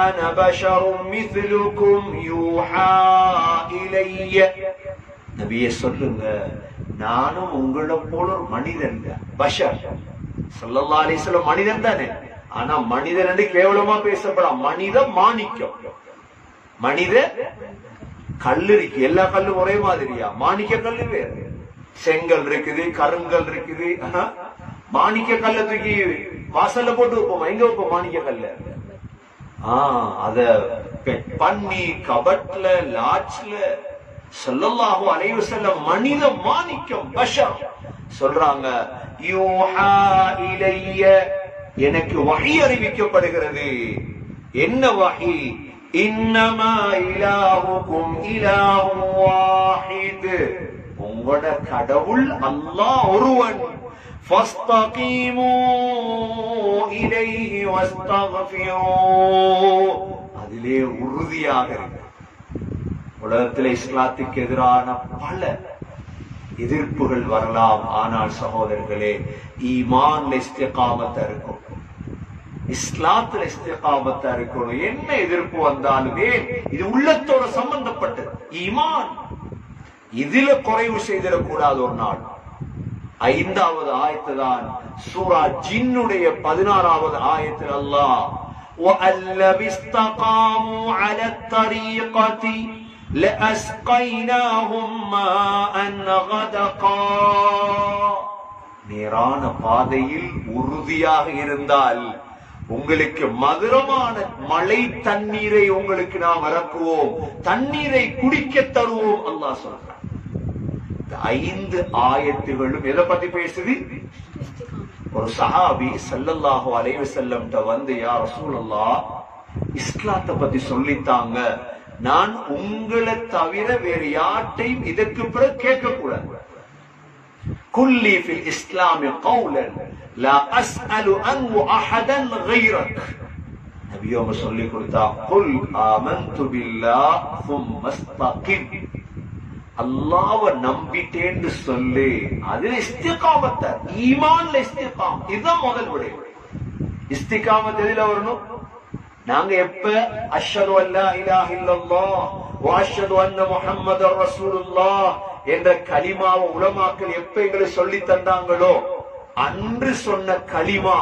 அன பஷரும் மிஸ்லுக்கும் யூஹா இலைய. நபியே சொல்லுங்க, நானும் உங்களை போல ஒரு மனிதன், பஷர். ஸல்லல்லாஹு அலைஹி வஸல்லம் மனிதன் தானே, ஆனா மனிதன் என்று கேவலமா பேசப்படாம, மனித மாணிக்கம். மனித கல்லு இருக்கு, எல்லா கல்லும் ஒரே மாதிரியா? மாணிக்க கல்லு வேறு, செங்கல் இருக்குது, கருங்கல் இருக்குது. மாணிக்க கல்ல தூக்கி வாசல்ல போட்டு வைப்போம், எங்க வைப்போம் மாணிக்க கல்ல? அத பண்ணி கபட்ல, லாட்ச்ல. ஸல்லல்லாஹு அலைஹி வஸல்லம் மனித மாணிக்கம், பஷர். சொல்றாங்க, யூஹா இலைய, எனக்கு வஹி அறிவிக்கப்படுகிறது. என்ன வஹி? இன்னமா இலாஹுக்கும் இலாஹும் வாஹித், உங்களோட கடவுள் அல்லாஹ் ஒருவன். ஃபஸ்தகீமு இலைஹி வஸ்தக்ஃபிரு, அதிலே உறுதியாக இருக்கு. உலகத்தில் இஸ்லாத்துக்கு எதிரான பல எதிர்ப்புகள் வரலாம், ஆனால் சகோதரர்களே, ஈமான்ல இஸ்திகாமத்தா இருக்கும், இஸ்லாத்துல இஸ்திகாமத்தா இருக்கணும். என்ன எதிர்ப்பு வந்தாலுமே இது உள்ளத்தோட சம்பந்தப்பட்டது, ஈமான். இதுல குறைவு செய்திடக்கூடாது ஒரு நாள். 5வது ஆயத்து தான் சூரா ஜின்னுடைய 16வது ஆயத்தில் அல்லாஹ், وَأَلَّذِينَ اسْتَقَامُوا عَلَى الطَّرِيقَةِ لَأَسْقَيْنَاهُمْ مَاءً غَدَقًا, நேரான பாதையில் உறுதியாக இருந்தால் உங்களுக்கு மதுரமான மழை தண்ணீரை உங்களுக்கு நாம் இறக்குவோம், தண்ணீரை குடிக்க தருவோம். அல்லாஹ் சொல்றான். 5 ஆயத்துகளும் எதை பத்தி பேசுது? ஒரு சஹாபி ஸல்லல்லாஹு அலைஹி வஸல்லம் வந்து, யா ரசூலல்லாஹ், இஸ்லாத்தை பத்தி சொல்லித்தாங்க, நான் உங்களை தவிர வேறு யார்ட்டையும் இதற்கு பிறகு கேட்க கூடாது. குல்லி ஃபில் இஸ்லாமி கௌலன் லா அஸ்அலு அன்ஹு அஹதன் கைரக். நபி அவங்க சொல்லி கொடுத்தா, குல் ஆமன்து பில்லாஹ் ثم استقم, அல்லாஹ்வை நம்பிட்டேன்னு சொல்லு. அதுல இஸ்திகாமத், ஈமான்ல இஸ்திகாம். இதுதான் முதல் விடயம். இஸ்திகாமத் எதில வரணும்? நாங்க எப்ப அஷ்ஹது அல்லா இலாஹ இல்லல்லாஹ் வ அஷ்ஹது அன்ன முஹம்மதர் ரசூலுல்லாஹ் என்ற கலிமாவை உலமாக்கள் எப்ப எங்களுக்கு சொல்லி தந்தாங்களோ அன்று சொன்ன கலிமா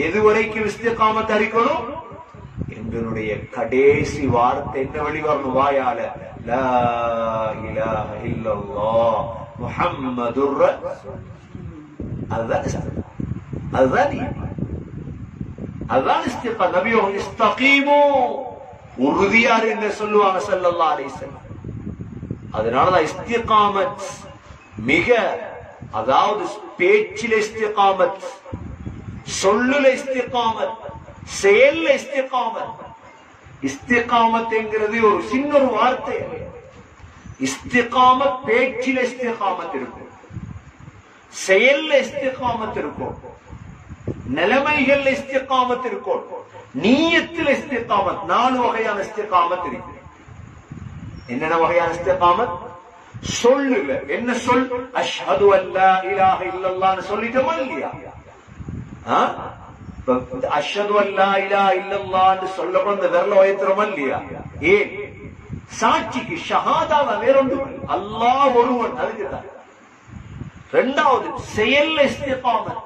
எதுவரைக்கும் இஸ்திகாமத் இருக்கணும்? எங்களுடைய கடைசி வார்த்தை என்ன வெளிவரணும் வாயால? லா இலாஹ இல்லல்லாஹ் முஹம்மதுர் ரசூலுல்லாஹ். அதுதான் இஸ்திகா. நபியோ இஸ்தகீமு, உறுதியார் என்று சொல்லுவாங்க ஸல்லல்லாஹு அலைஹி வஸல்லம். அதனாலதான் இஸ்திகாமத் மிக, அதாவது பேச்சில இஸ்திகாமத், சொல்லுல இஸ்திகாமத், செயல்ல இஸ்திகாமத். இஸ்திகாமத் என்கிறது ஒரு சின்ன ஒரு வார்த்தை. இஸ்திகாமத் பேச்சில இஸ்திகாமத் இருக்கும், செயல்ல இஸ்திகாமத் இருக்கும், நிலைமைகள் இஸ்திகாமத் இருக்கும், நீயத்தில் இஸ்திகாமத். 4 வகையான இஸ்திகாமத் இருக்கு. என்னென்ன வகையான இஸ்திகாமத்? சொல்லுல என்ன சொல்? அஷ்ஹது அல்லா இலாஹ இல்லல்லாஹ்னு சொல்லிட்டோமா இல்லையா? அஷ்ஹது அல்லா இலாஹ இல்லல்லாஹ்னு சொல்லப்ப அந்த விரல உயர்த்துறோமா இல்லையா? ஏன்? சாட்சிக்கு ஷஹாதாவை வேறொன்று அல்லாஹ் ஒருவன், அதுக்குதான். இரண்டாவது செயல்ல இஸ்திகாமத்,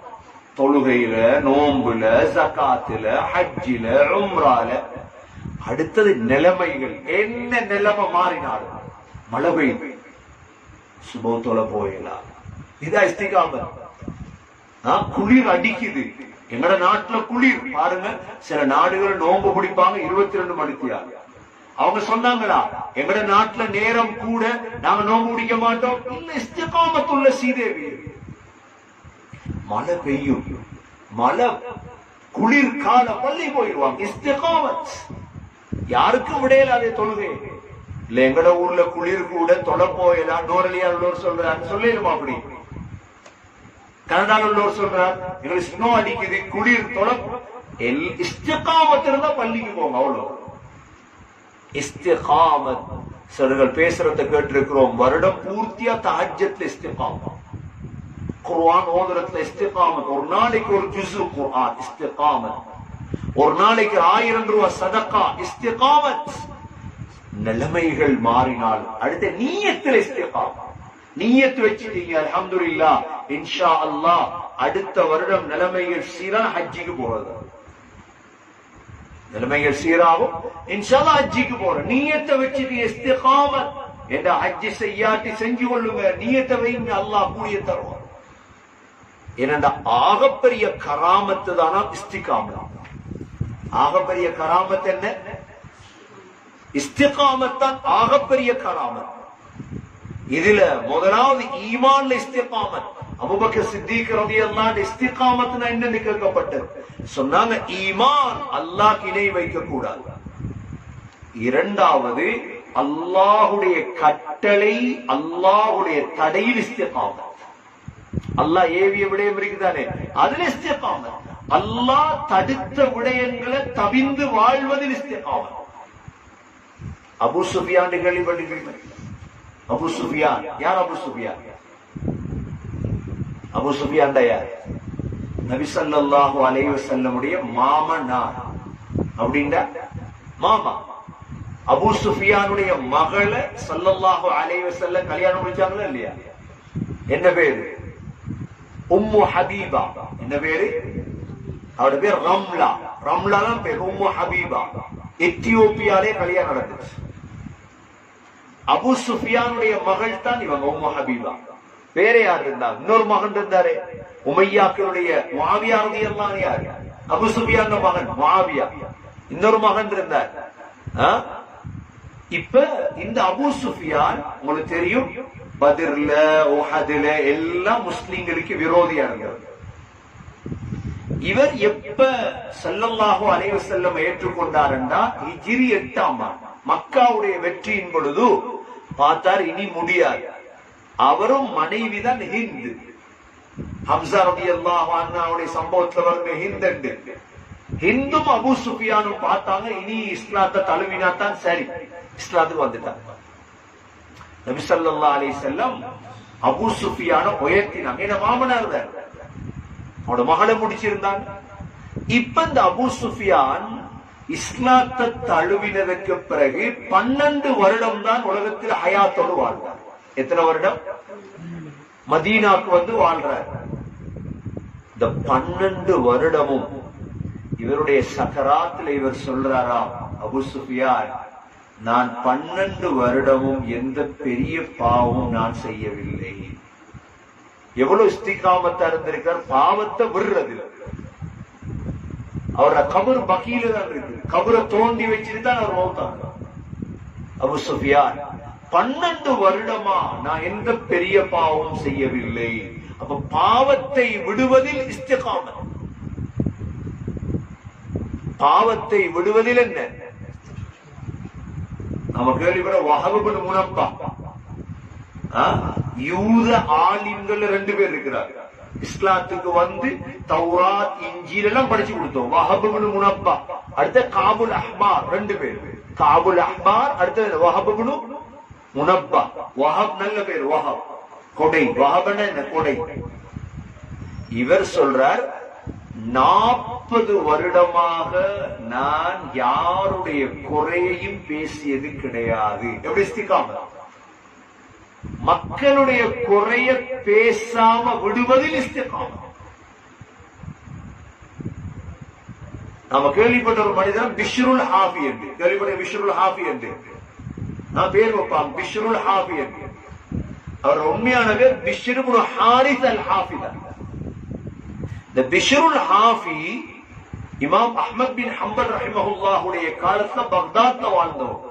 தொழுகையில, நோம்புல, ஜகாத்துல, ஹஜ்ஜில, உம்ரால. அடுத்தது நிலைமைகள், என்ன நிலைமை மாறினாலும், மழை பெய்யுது சுபத்தோல போயலாம், இதான் இஸ்திகாமத். குளிர் அடிக்குது, எங்கட நாட்டுல குளிர் பாருங்க. சில நாடுகள் நோம்பு பிடிப்பாங்க 22 மணித்தியால். அவங்க சொன்னாங்களா எங்கட நாட்டுல நேரம் கூட நாங்க நோம்பு பிடிக்க மாட்டோம்? இல்ல, இஸ்திகாமத்துள்ள சீதேவி. மழை பெய்யும், மழை குளிர் கால பள்ளி போயிடுவாங்க. இஸ்திகாமத் யாருக்கும் விடையில அதே தொழுகை இல்ல. எங்கட ஊர்ல குளிர் கூட தொலை போயலாம், நோரலியா உள்ளோர் சொல்றாரு, சொல்லிடுமா? அப்படி கனடால உள்ளோர் சொல்றார், எங்களுக்கு ஸ்னோ அடிக்குது, குளிர் தொலை. இஸ்திகாமத் இருந்தா பள்ளிக்கு போங்க, அவ்வளவு. இஸ்திகாமத் சிலர்கள் பேசுறத கேட்டிருக்கிறோம், வருடம் பூர்த்தியா தஹஜ்ஜத்ல இஸ்திகாமத், குர்ஆன் ஓதுறதுல இஸ்திகாமத், ஒரு நாளைக்கு ஒரு ஜுஸு குர்ஆன் இஸ்திகாமத், ஒரு நாளைக்கு 1000 ரூபாய் சதகா இஸ்திகாமத். நிலைமைகள் மாறினால் அடுத்த நியத்துல இஸ்திகாமத். நியத்து வச்சிட்டீங்க, அல்ஹம்துலில்லாஹ், இன்ஷா அல்லாஹ் அடுத்த வருடம் நிலைமைகள் சீரா, ஹஜ்ஜிக்கு போறது. நிலைமைகள் சீராகும், இன்ஷா அல்லாஹ் ஹஜ்ஜிக்கு போற நியத்தை வச்சுட்டு இஸ்திகாமத் என்ற ஹஜ்ஜி செய்யாட்டி செஞ்சு கொள்ளுங்க, நியத்தை வைங்க, அல்லாஹ் கூடிய தருவார். ஏனென்றா ஆகப்பெரிய கராமத்து தானா இஸ்திகாமத். ஆகப்பெரிய கராமத் என்ன? இஸ்திகாமத் தான் ஆகப்பெரிய கராமத். இதுல முதலாவது ஈமான்ல இஸ்திகாமத். அபூபக்கர் சித்திக் ரலியல்லாஹு அன்ஹு இஸ்திகாமத்னா என்னன்னு கேட்கப்பட்டது. சொன்னாங்க ஈமான் அல்லாஹ்க்கு இணை வைக்க கூடாது. இரண்டாவது அல்லாஹ்வுடைய கட்டளை, அல்லாஹ்வுடைய தடையில் இஸ்திகாமத். அல்லாஹ் ஏவிய விடயம் இருக்குதானே, அதுல இஸ்திகாமத். அல்லாஹ் தடுத்த விடயங்களை தவிந்து வாழ்வதில் இஸ்திகாமத். அபூ சுஃபியான் கேள்விப்பட்டிருக்கீங்க? அபூ சுஃபியான் யார்? அபூ சுஃபியான், அபூ சுஃபியான் யார்? நபி ஸல்லல்லாஹு அலைஹி வஸல்லமுடைய மாமனார். அப்படின்னா மாமா. அபூ சுஃபியானுடைய மகளை ஸல்லல்லாஹு அலைஹி வஸல்லம் கல்யாணம் முடிச்சாங்களா இல்லையா? என்ன பேரு? உம்மு ஹபீபா. என்ன பேரு? அவருடைய பேர் ரம்லா. ரம்லா தான் பேர். உம்மு ஹபீபா எத்தியோப்பியாலே கல்யாணம் நடந்துச்சு. அபூ சுஃபியானுடைய மகள் தான் இவங்க, உம்மு ஹபீபா. வேற யார் இருந்தாங்க? இன்னொரு மகன் இருந்தாரு, உமையாக்களுடைய முஆவியா ரலியல்லாஹு அன்ஹு. யார்? அபூ சுஃபியான் மகன் முஆவியா. இன்னொரு மகன் இருந்தார். இப்ப இந்த அபூ சுஃபியான் உங்களுக்கு தெரியும், பத்ர்ல, உஹதுல எல்லாம் முஸ்லிம்களுக்கு விரோதியானவர். இவர் எப்ப ஸல்லல்லாஹு அலைஹி வஸல்லம் ஏற்றுக்கொண்டார்னா ஹிஜ்ரி 8ஆம் ஆண்டு மக்காவுடைய வெற்றியின் பொழுது பார்த்தார் இனி முடியாது. அவரும் மனைவிதான் ஹிந்து. ஹம்ஸா ரலியல்லாஹு அன்ஹுடைய சம்பவத்துல வருங்க ஹிந்து. ஹிந்தும் அபூ சுஃபியானும் பார்த்தாங்க இனி இஸ்லாத்தை தழுவினா தான் சரி, இஸ்லாத்துக்கு வந்துட்டாங்க. நபி ஸல்லல்லாஹு அலைஹி வஸல்லம் அபூ சுஃபியான உயர்த்தினாங்க. என்ன மாமனார் தான், அவனோட மகளை முடிச்சிருந்தாங்க. இப்ப இந்த அபூ சுஃபியான் இஸ்லாத்தை தழுவினதுக்கு பிறகு 12 வருடம் தான் உலகத்தில் ஹயாத்தோடு வாழ்ந்தார். எத்தனை வருடம்? மதீனாக்கு வந்து வாழ்றார். இந்த 12 வருடமும் இவருடைய சக்கராத்துல இவர் சொல்றாரா, அபூ சுஃபியான், நான் 12 வருடமும் எந்த பெரிய பாவமும் நான் செய்யவில்லை. எவ்வளவு இஸ்திகாமத்தா இருந்திருக்கார், பாவத்தை விடுறது. அவரோட கபர் பகீல தான் இருக்கு, கபரை தோண்டி வச்சுட்டு தான் அவர் மௌத்தாங்க. அபூ சுஃபியான் 12 வருடமா நான் எந்த பெரிய பாவமும் செய்யவில்லை. அப்ப பாவத்தை விடுவதில் இஸ்திகாமத். பாவத்தை விடுவதில் என்ன? நம்ம கேள்விப்பட வஹப் இப்னு முனப்பா, யூத ஆலிம்கள் 2 பேர் இருக்கிறார். இஸ்லாத்துக்கு வந்து தௌராத் இன்ஜீல் எல்லாம் படிச்சு கொடுத்தோம். வஹப் இப்னு முனப்பா, அடுத்த காபுல் அஹ்பார், 2 பேர். காபுல் அஹ்பார், அடுத்த வஹப் இப்னு முனப்பா. வஹப் நல்ல பேர், வஹப் கொடை. வஹப்னா என்ன? கொடை. இவர் சொல்றார், 40 வருடமாக நான் யாருடைய குறையையும் பேசியது கிடையாது. எப்படி இஸ்திகாமத்? மக்களுடைய குறைய பேசாம விடுவதில் இஸ்திகாமத். நாம கேள்விப்பட்ட ஒரு மனிதன் பிஷ்ருல் ஹாஃபி என்று கேள்விப்பட்ட. பிஷ்ருல் ஹாஃபி என்று நான் பேர் வைப்பாங்க, பிஷ்ருல் ஹாஃபி என்று. அவர் உண்மையான பேர் பிஷ்ர் இப்னு ஹாரிஸ் அல் ஹாஃபி தான். இந்த பிஷ்ருல் ஹாஃபி இமாம் அஹ்மத் பின் ஹம்பல் ரஹிமஹுல்லாஹுடைய காலத்துல பக்தாத்ல வாழ்ந்தவர்.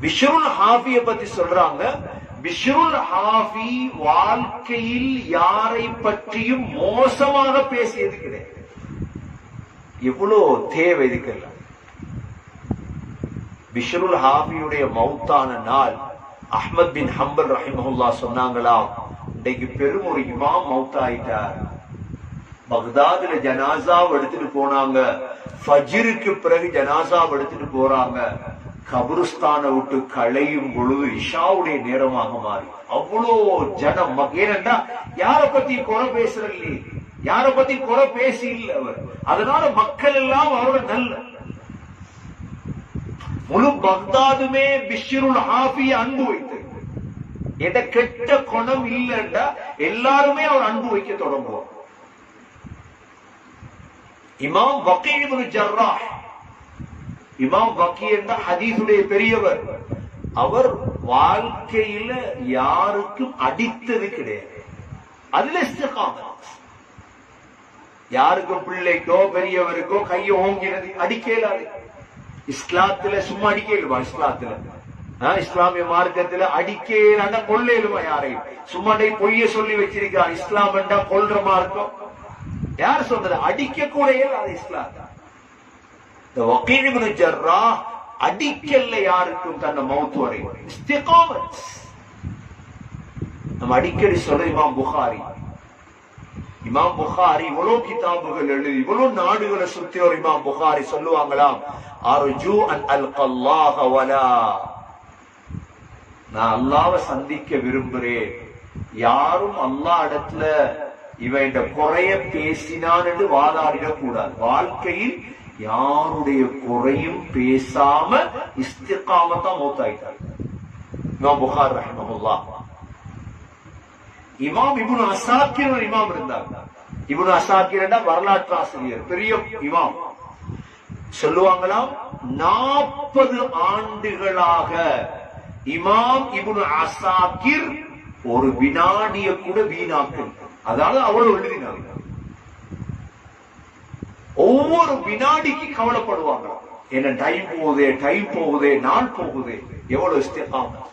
பிஷ்ருல் ஹாஃபியை பத்தி சொல்றாங்க, பிஷ்ருல் ஹாஃபி வாழ்க்கையில் யாரை பற்றியும் மோசமாக பேசியது கிடையாது. எவ்வளவு தேவை இதுக்கெல்லாம். பிஷ்ருல் ஹாஃபியுடைய மௌத்தான நாள் அஹ்மத் பின் ஹம்பல் ரஹிமஹுல்லா சொன்னாங்களாம், இன்றைக்கு பெரும் ஒரு இமாம் மௌத்தாயிட்டார். பக்தாதுல ஜனாசாவை எடுத்துட்டு போனாங்க. ஃபஜ்ருக்கு பிறகு ஜனாசாவை எடுத்துட்டு போறாங்க. கபருஸ்தான விட்டு களையும் பொழுது இஷாவுடைய நேரமாக மாறி அவ்வளோ ஜனம். ஏனென்றா யார பத்தி குறை பேசுறல்ல, யார பத்தி குறை பேசி இல்ல அவர். அதனால மக்கள் எல்லாம் அவரோட நல்ல முழு பக்தாதுமே பிஷ்ருல் ஹாஃபி அன்பு வைத்து எந்த கெட்ட குணம் இல்லைன்னா எல்லாருமே அவர் அன்பு வைக்க தொடங்குவார். இமாம் வக்கீ இப்னு ஜர்ராஹ், இமாம் வக்கீ என்ற ஹதீஸுடைய பெரியவர், அவர் வாழ்க்கையில யாருக்கும் அடித்தது கிடையாது. அதுல இஸ்திகாமத். யாருக்கும் பிள்ளைக்கோ பெரியவருக்கோ கையை ஓங்கினது அடிக்கலாது. இஸ்லாத்துல சும்மா அடிக்கலுமா? இஸ்லாமிய மார்க்கத்துல அடிக்கலான கொள்ளையிலுமா? யாரையும் சும்மா பொய்ய சொல்லி வச்சிருக்கான். இஸ்லாம் என்றா கொல்ற மார்க்கம். யார் சொல்றது? அடிக்க கூட அது இஸ்லாம். இந்த வக்கீ இப்னு ஜர்ராஹ் அடிக்கல்ல யாருக்கும் தன்னை மௌத் வரை இஸ்திகாமத். நம்ம அடிக்கடி சொல்ற இமாம் புகாரி. இமாம் புகாரி இவ்வளவு கிதாபுகள் எழுதி இவ்வளவு நாடுகளை சுத்தி ஒரு இமாம் புகாரி சொல்லுவாங்களாம், அர்ஜூ அன் அல்கல்லாஹ வலா, நான் அல்லாஹ்வை சந்திக்க விரும்புறேன். யாரும் அல்லாஹ் இடத்துல இவன் இந்த குறைய பேசினான் என்று வாதாடிடக் கூடாது. வாழ்க்கையில் யாருடைய குறையும் பேசாம இஸ்திகாமத்தா மௌத்தாயிட்டார் இமாம் புகாரி ரஹிமஹுல்லாஹ். இமாம் இப்னு அஸாக்கிர் ஒரு இமாம் இருந்தார். இப்னு அஸாக்கிர் வரலாற்று ஆசிரியர், பெரிய இமாம். சொல்லுவாங்களாம், 40 ஆண்டுகளாக இமாம் இப்னு அஸாக்கிர் ஒரு வினாடிய கூட வீணாக்கல். அதாவது அவ்வளவு எழுதினாங்க. ஒவ்வொரு வினாடிக்கு கவலைப்படுவாங்க, என்ன டைம் போகுதே, நாள் போகுதே. எவ்வளவு இஸ்திகாமத்.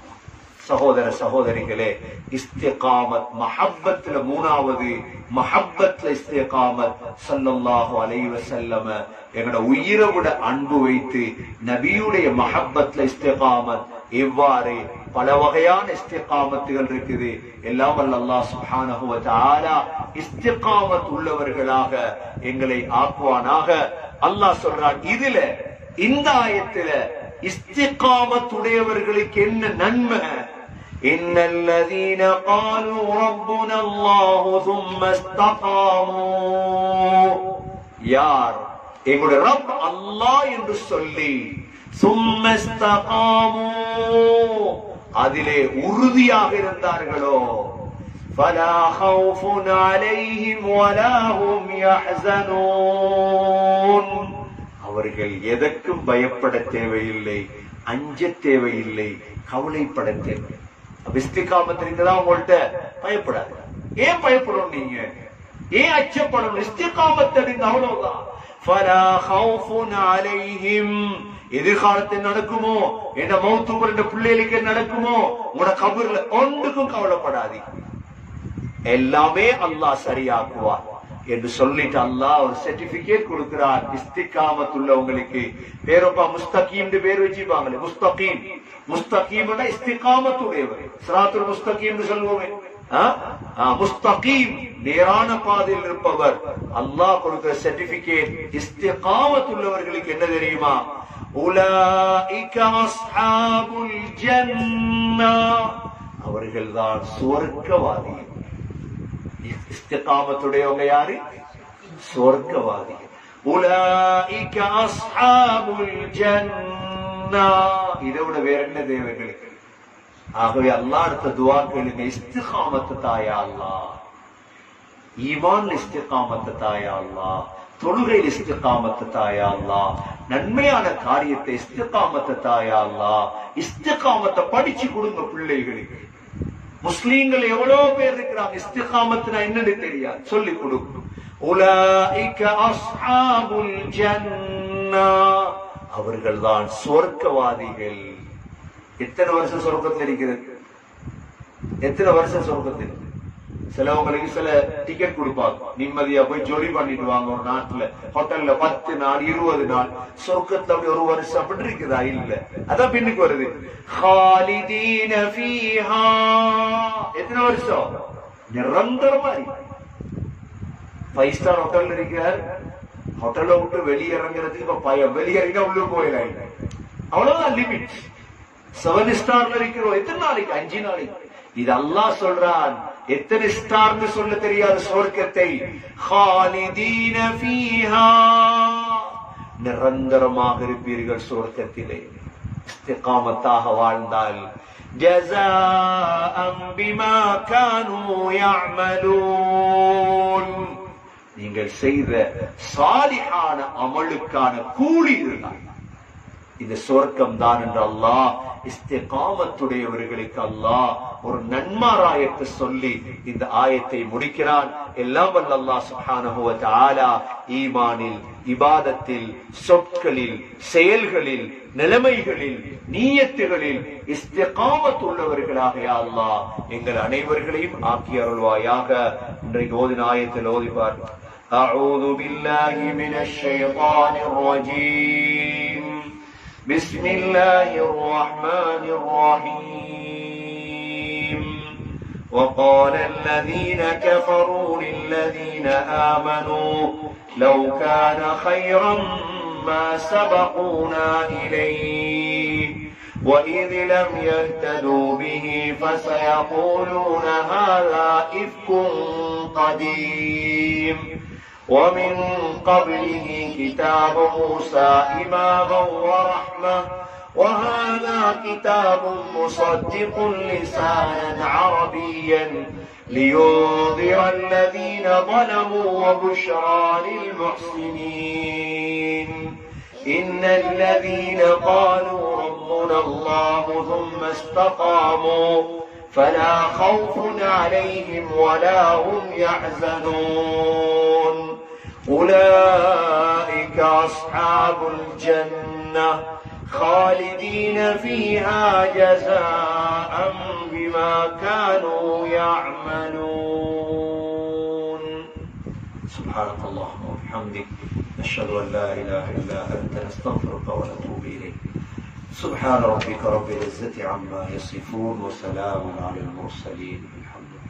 சகோதர சகோதரிகளே, இஸ்திகாமத் மஹப்பத்துல 3வது, மஹப்பத்துல இஸ்திகாமத். ஸல்லல்லாஹு அலைஹி வஸல்லம் எங்கட உயிரை விட அன்பு வைத்து நபியுடைய மஹப்பத்துல இஸ்திகாமத். எவ்வாறு பல வகையான இஸ்திகாமத்துகள் இருக்குது. எல்லாம் வல்ல அல்லாஹ் சுப்ஹானஹு வ தஆலா இஸ்திகாமத் உள்ளவர்களாக எங்களை ஆக்குவானாக. அல்லாஹ் சொல்றான் இதுல, இந்த ஆயத்துல இஸ்திகாமத் உடையவர்களுக்கு என்ன நன்மை? இன்னல்லதீன காலு ரப்புனா அல்லாஹு ثم استقاموا, யார் எங்களுடைய ரப் அல்லாஹ் என்று சொல்லி ثم استقاموا அதிலே உறுதியாக இருந்தார்களோ, فلا خوف عليهم ولا هم يحزنون, அவர்கள் எதற்கும் பயப்பட தேவையில்லை, அஞ்ச தேவையில்லை, கவலைப்பட தேவை. இஸ்திகாமத் இருக்குதா உங்கள்கிட்ட? பயப்படாது. ஏன் பயப்படணும்? நீங்க ஏன் அச்சப்படணும்? இஸ்திகாமத் அடைந்து அவ்வளவுதான். فلا خوف عليهم, எதிர்காலத்தில் நடக்குமோ, என்ன மௌத்துக்கு என்ற பிள்ளைகளுக்கு நடக்குமோ, உங்களோட கபர்ல ஒன்றுக்கும் கவலைப்படாது, எல்லாமே அல்லாஹ் சரியாக்குவார் என்று சொல்லிட்டு அல்லாஹ் ஒரு சர்டிபிகேட் கொடுக்கிறார். இஸ்திகாமத் உள்ளவங்களுக்கு பேரப்பா முஸ்தகீம் பேர் வச்சுப்பாங்களே. முஸ்தகீம், முஸ்தகீம் இஸ்திகாமத் உடையவர். சிராத்துல் முஸ்தகீம் சொல்லுவோமே, முஸ்தகீம் நேரான பாதையில் இருப்பவர். அல்லாஹ் கொடுக்கிற சர்டிபிகேட் இஸ்திகாமத் உள்ளவர்களுக்கு என்ன தெரியுமா? உலாயிக அஸ்ஹாபுல் ஜன்னah, அவர்கள்தான் சுவர்க்கவாதிகள். இஸ்திகாமத்துடையவங்க யாரு? சுவர்க்கவாதிகள். உலாயிக அஸ்ஹாபுல் ஜன்னah, இதை விட வேற என்ன தேவைகளுக்கு? ஆகவே அல்லாஹ் அடுத்த துஆ கேளுங்க, இஸ்திகாமத்து தாயா அல்லாஹ், ஈமான் இஸ்திகாமத்து தாயா அல்லாஹ், தொழுகையில் இஸ்திகாமத்து தாயா அல்லாஹ், நன்மையான காரியத்தை இஸ்திகாமத்து தாயா அல்லாஹ். இஸ்திகாமத்தை படிச்சு கொடுங்க பிள்ளைகளுக்கு. முஸ்லீம்கள் எவ்வளவு பேர் இருக்கிறாங்க இஸ்திகாமத்துனா என்னன்னு தெரியாது, சொல்லி கொடுக்கணும். உலாயிக அஸ்ஹாபுல் ஜன்னah, அவர்கள்தான் சொர்க்கவாதிகள். எத்தனை வருஷம் சொர்க்கத்தில் இருக்கிறது? எத்தனை வருஷம் சொர்க்கத்தில்? சிலவங்களுக்கு சில டிக்கெட் கொடுப்பாங்க, நிம்மதியா போய் ஜொலி பண்ணிட்டு வாங்க ஒரு நாட்டுல, ஹோட்டல்ல 10 நாள் 20 நாள். சொர்க்கத்துல அப்படி ஒரு வருஷம் அப்படி இருக்குதா? இல்ல. அதான் பின்னுக்கு வருது, خالدين فيها, எத்தனை வருஷம்? நிரந்தரமா. 5 ஸ்டார் ஹோட்டல் இருக்கிறார், ஹோட்டலை விட்டு வெளியிறங்கிறதுக்கு இப்ப பயம், வெளியேறினா உள்ள போயிடலாம், அவ்வளவுதான் லிமிட். 7 ஸ்டார்ல இருக்கிறோம், எத்தனை நாளைக்கு? 5 நாளைக்கு. இது அல்லாஹ் சொல்றான். எத்தனை ஸ்டார்னு சொல்ல தெரியாத சொர்க்கத்தை خالدين فيها, நிரந்தரமாக இருப்பீர்கள் சொர்க்கத்திலே இஸ்திகாமத்தாக வாழ்ந்தால். جزاء بما كانوا يعملون, நீங்கள் செய்த சாலிஹான அமலுக்கான கூலி இதுதான். இந்த சொர்க்கம் தான் என்று அல்லாஹ் இஸ்திகாமத்துடையவர்களுக்கு அல்லாஹ் ஒரு நன்மாராயத்தை சொல்லி இந்த ஆயத்தை முடிக்கிறான். எல்லாம் வல்ல அல்லாஹ் சுப்ஹானஹு வ தஆலா ஈமானில், இபாதத்தில், சொற்களில், செயல்களில், நிலைமைகளில், நியத்துகளில் இஸ்திகாமத் உள்ளவர்களாக யா அல்லாஹ் எங்கள் அனைவர்களையும் ஆக்கி அருள்வாயாக. இன்றைக்கு ஓதின ஆயத்தில் ஓதிப்பார். அஊது பில்லாஹி மினஷ் ஷைத்தானிர் ரஜீம். بسم الله الرحمن الرحيم. وقال الذين كفروا للذين آمنوا لو كان خيرا ما سبقونا إليه وإذ لم يهتدوا به فسيقولون هذا إفك قديم ومن قبله كتاب موسى إماما ورحمة وهذا كتاب مصدق لسانا عربيا لينذر الذين ظلموا وبشرى للمحسنين. إن الذين قالوا ربنا الله ثم استقاموا فلا خوف عليهم ولا هم يحزنون. أولئك أصحاب الجنة خالدين فيها جزاء بما كانوا يعملون. سبحانك اللهم وبحمدك نشهد أن لا إله إلا أنت نستغفرك ونتوب إليك. سبحان ربك رب العزة عما يصفون وسلام على المرسلين. الحمد لله.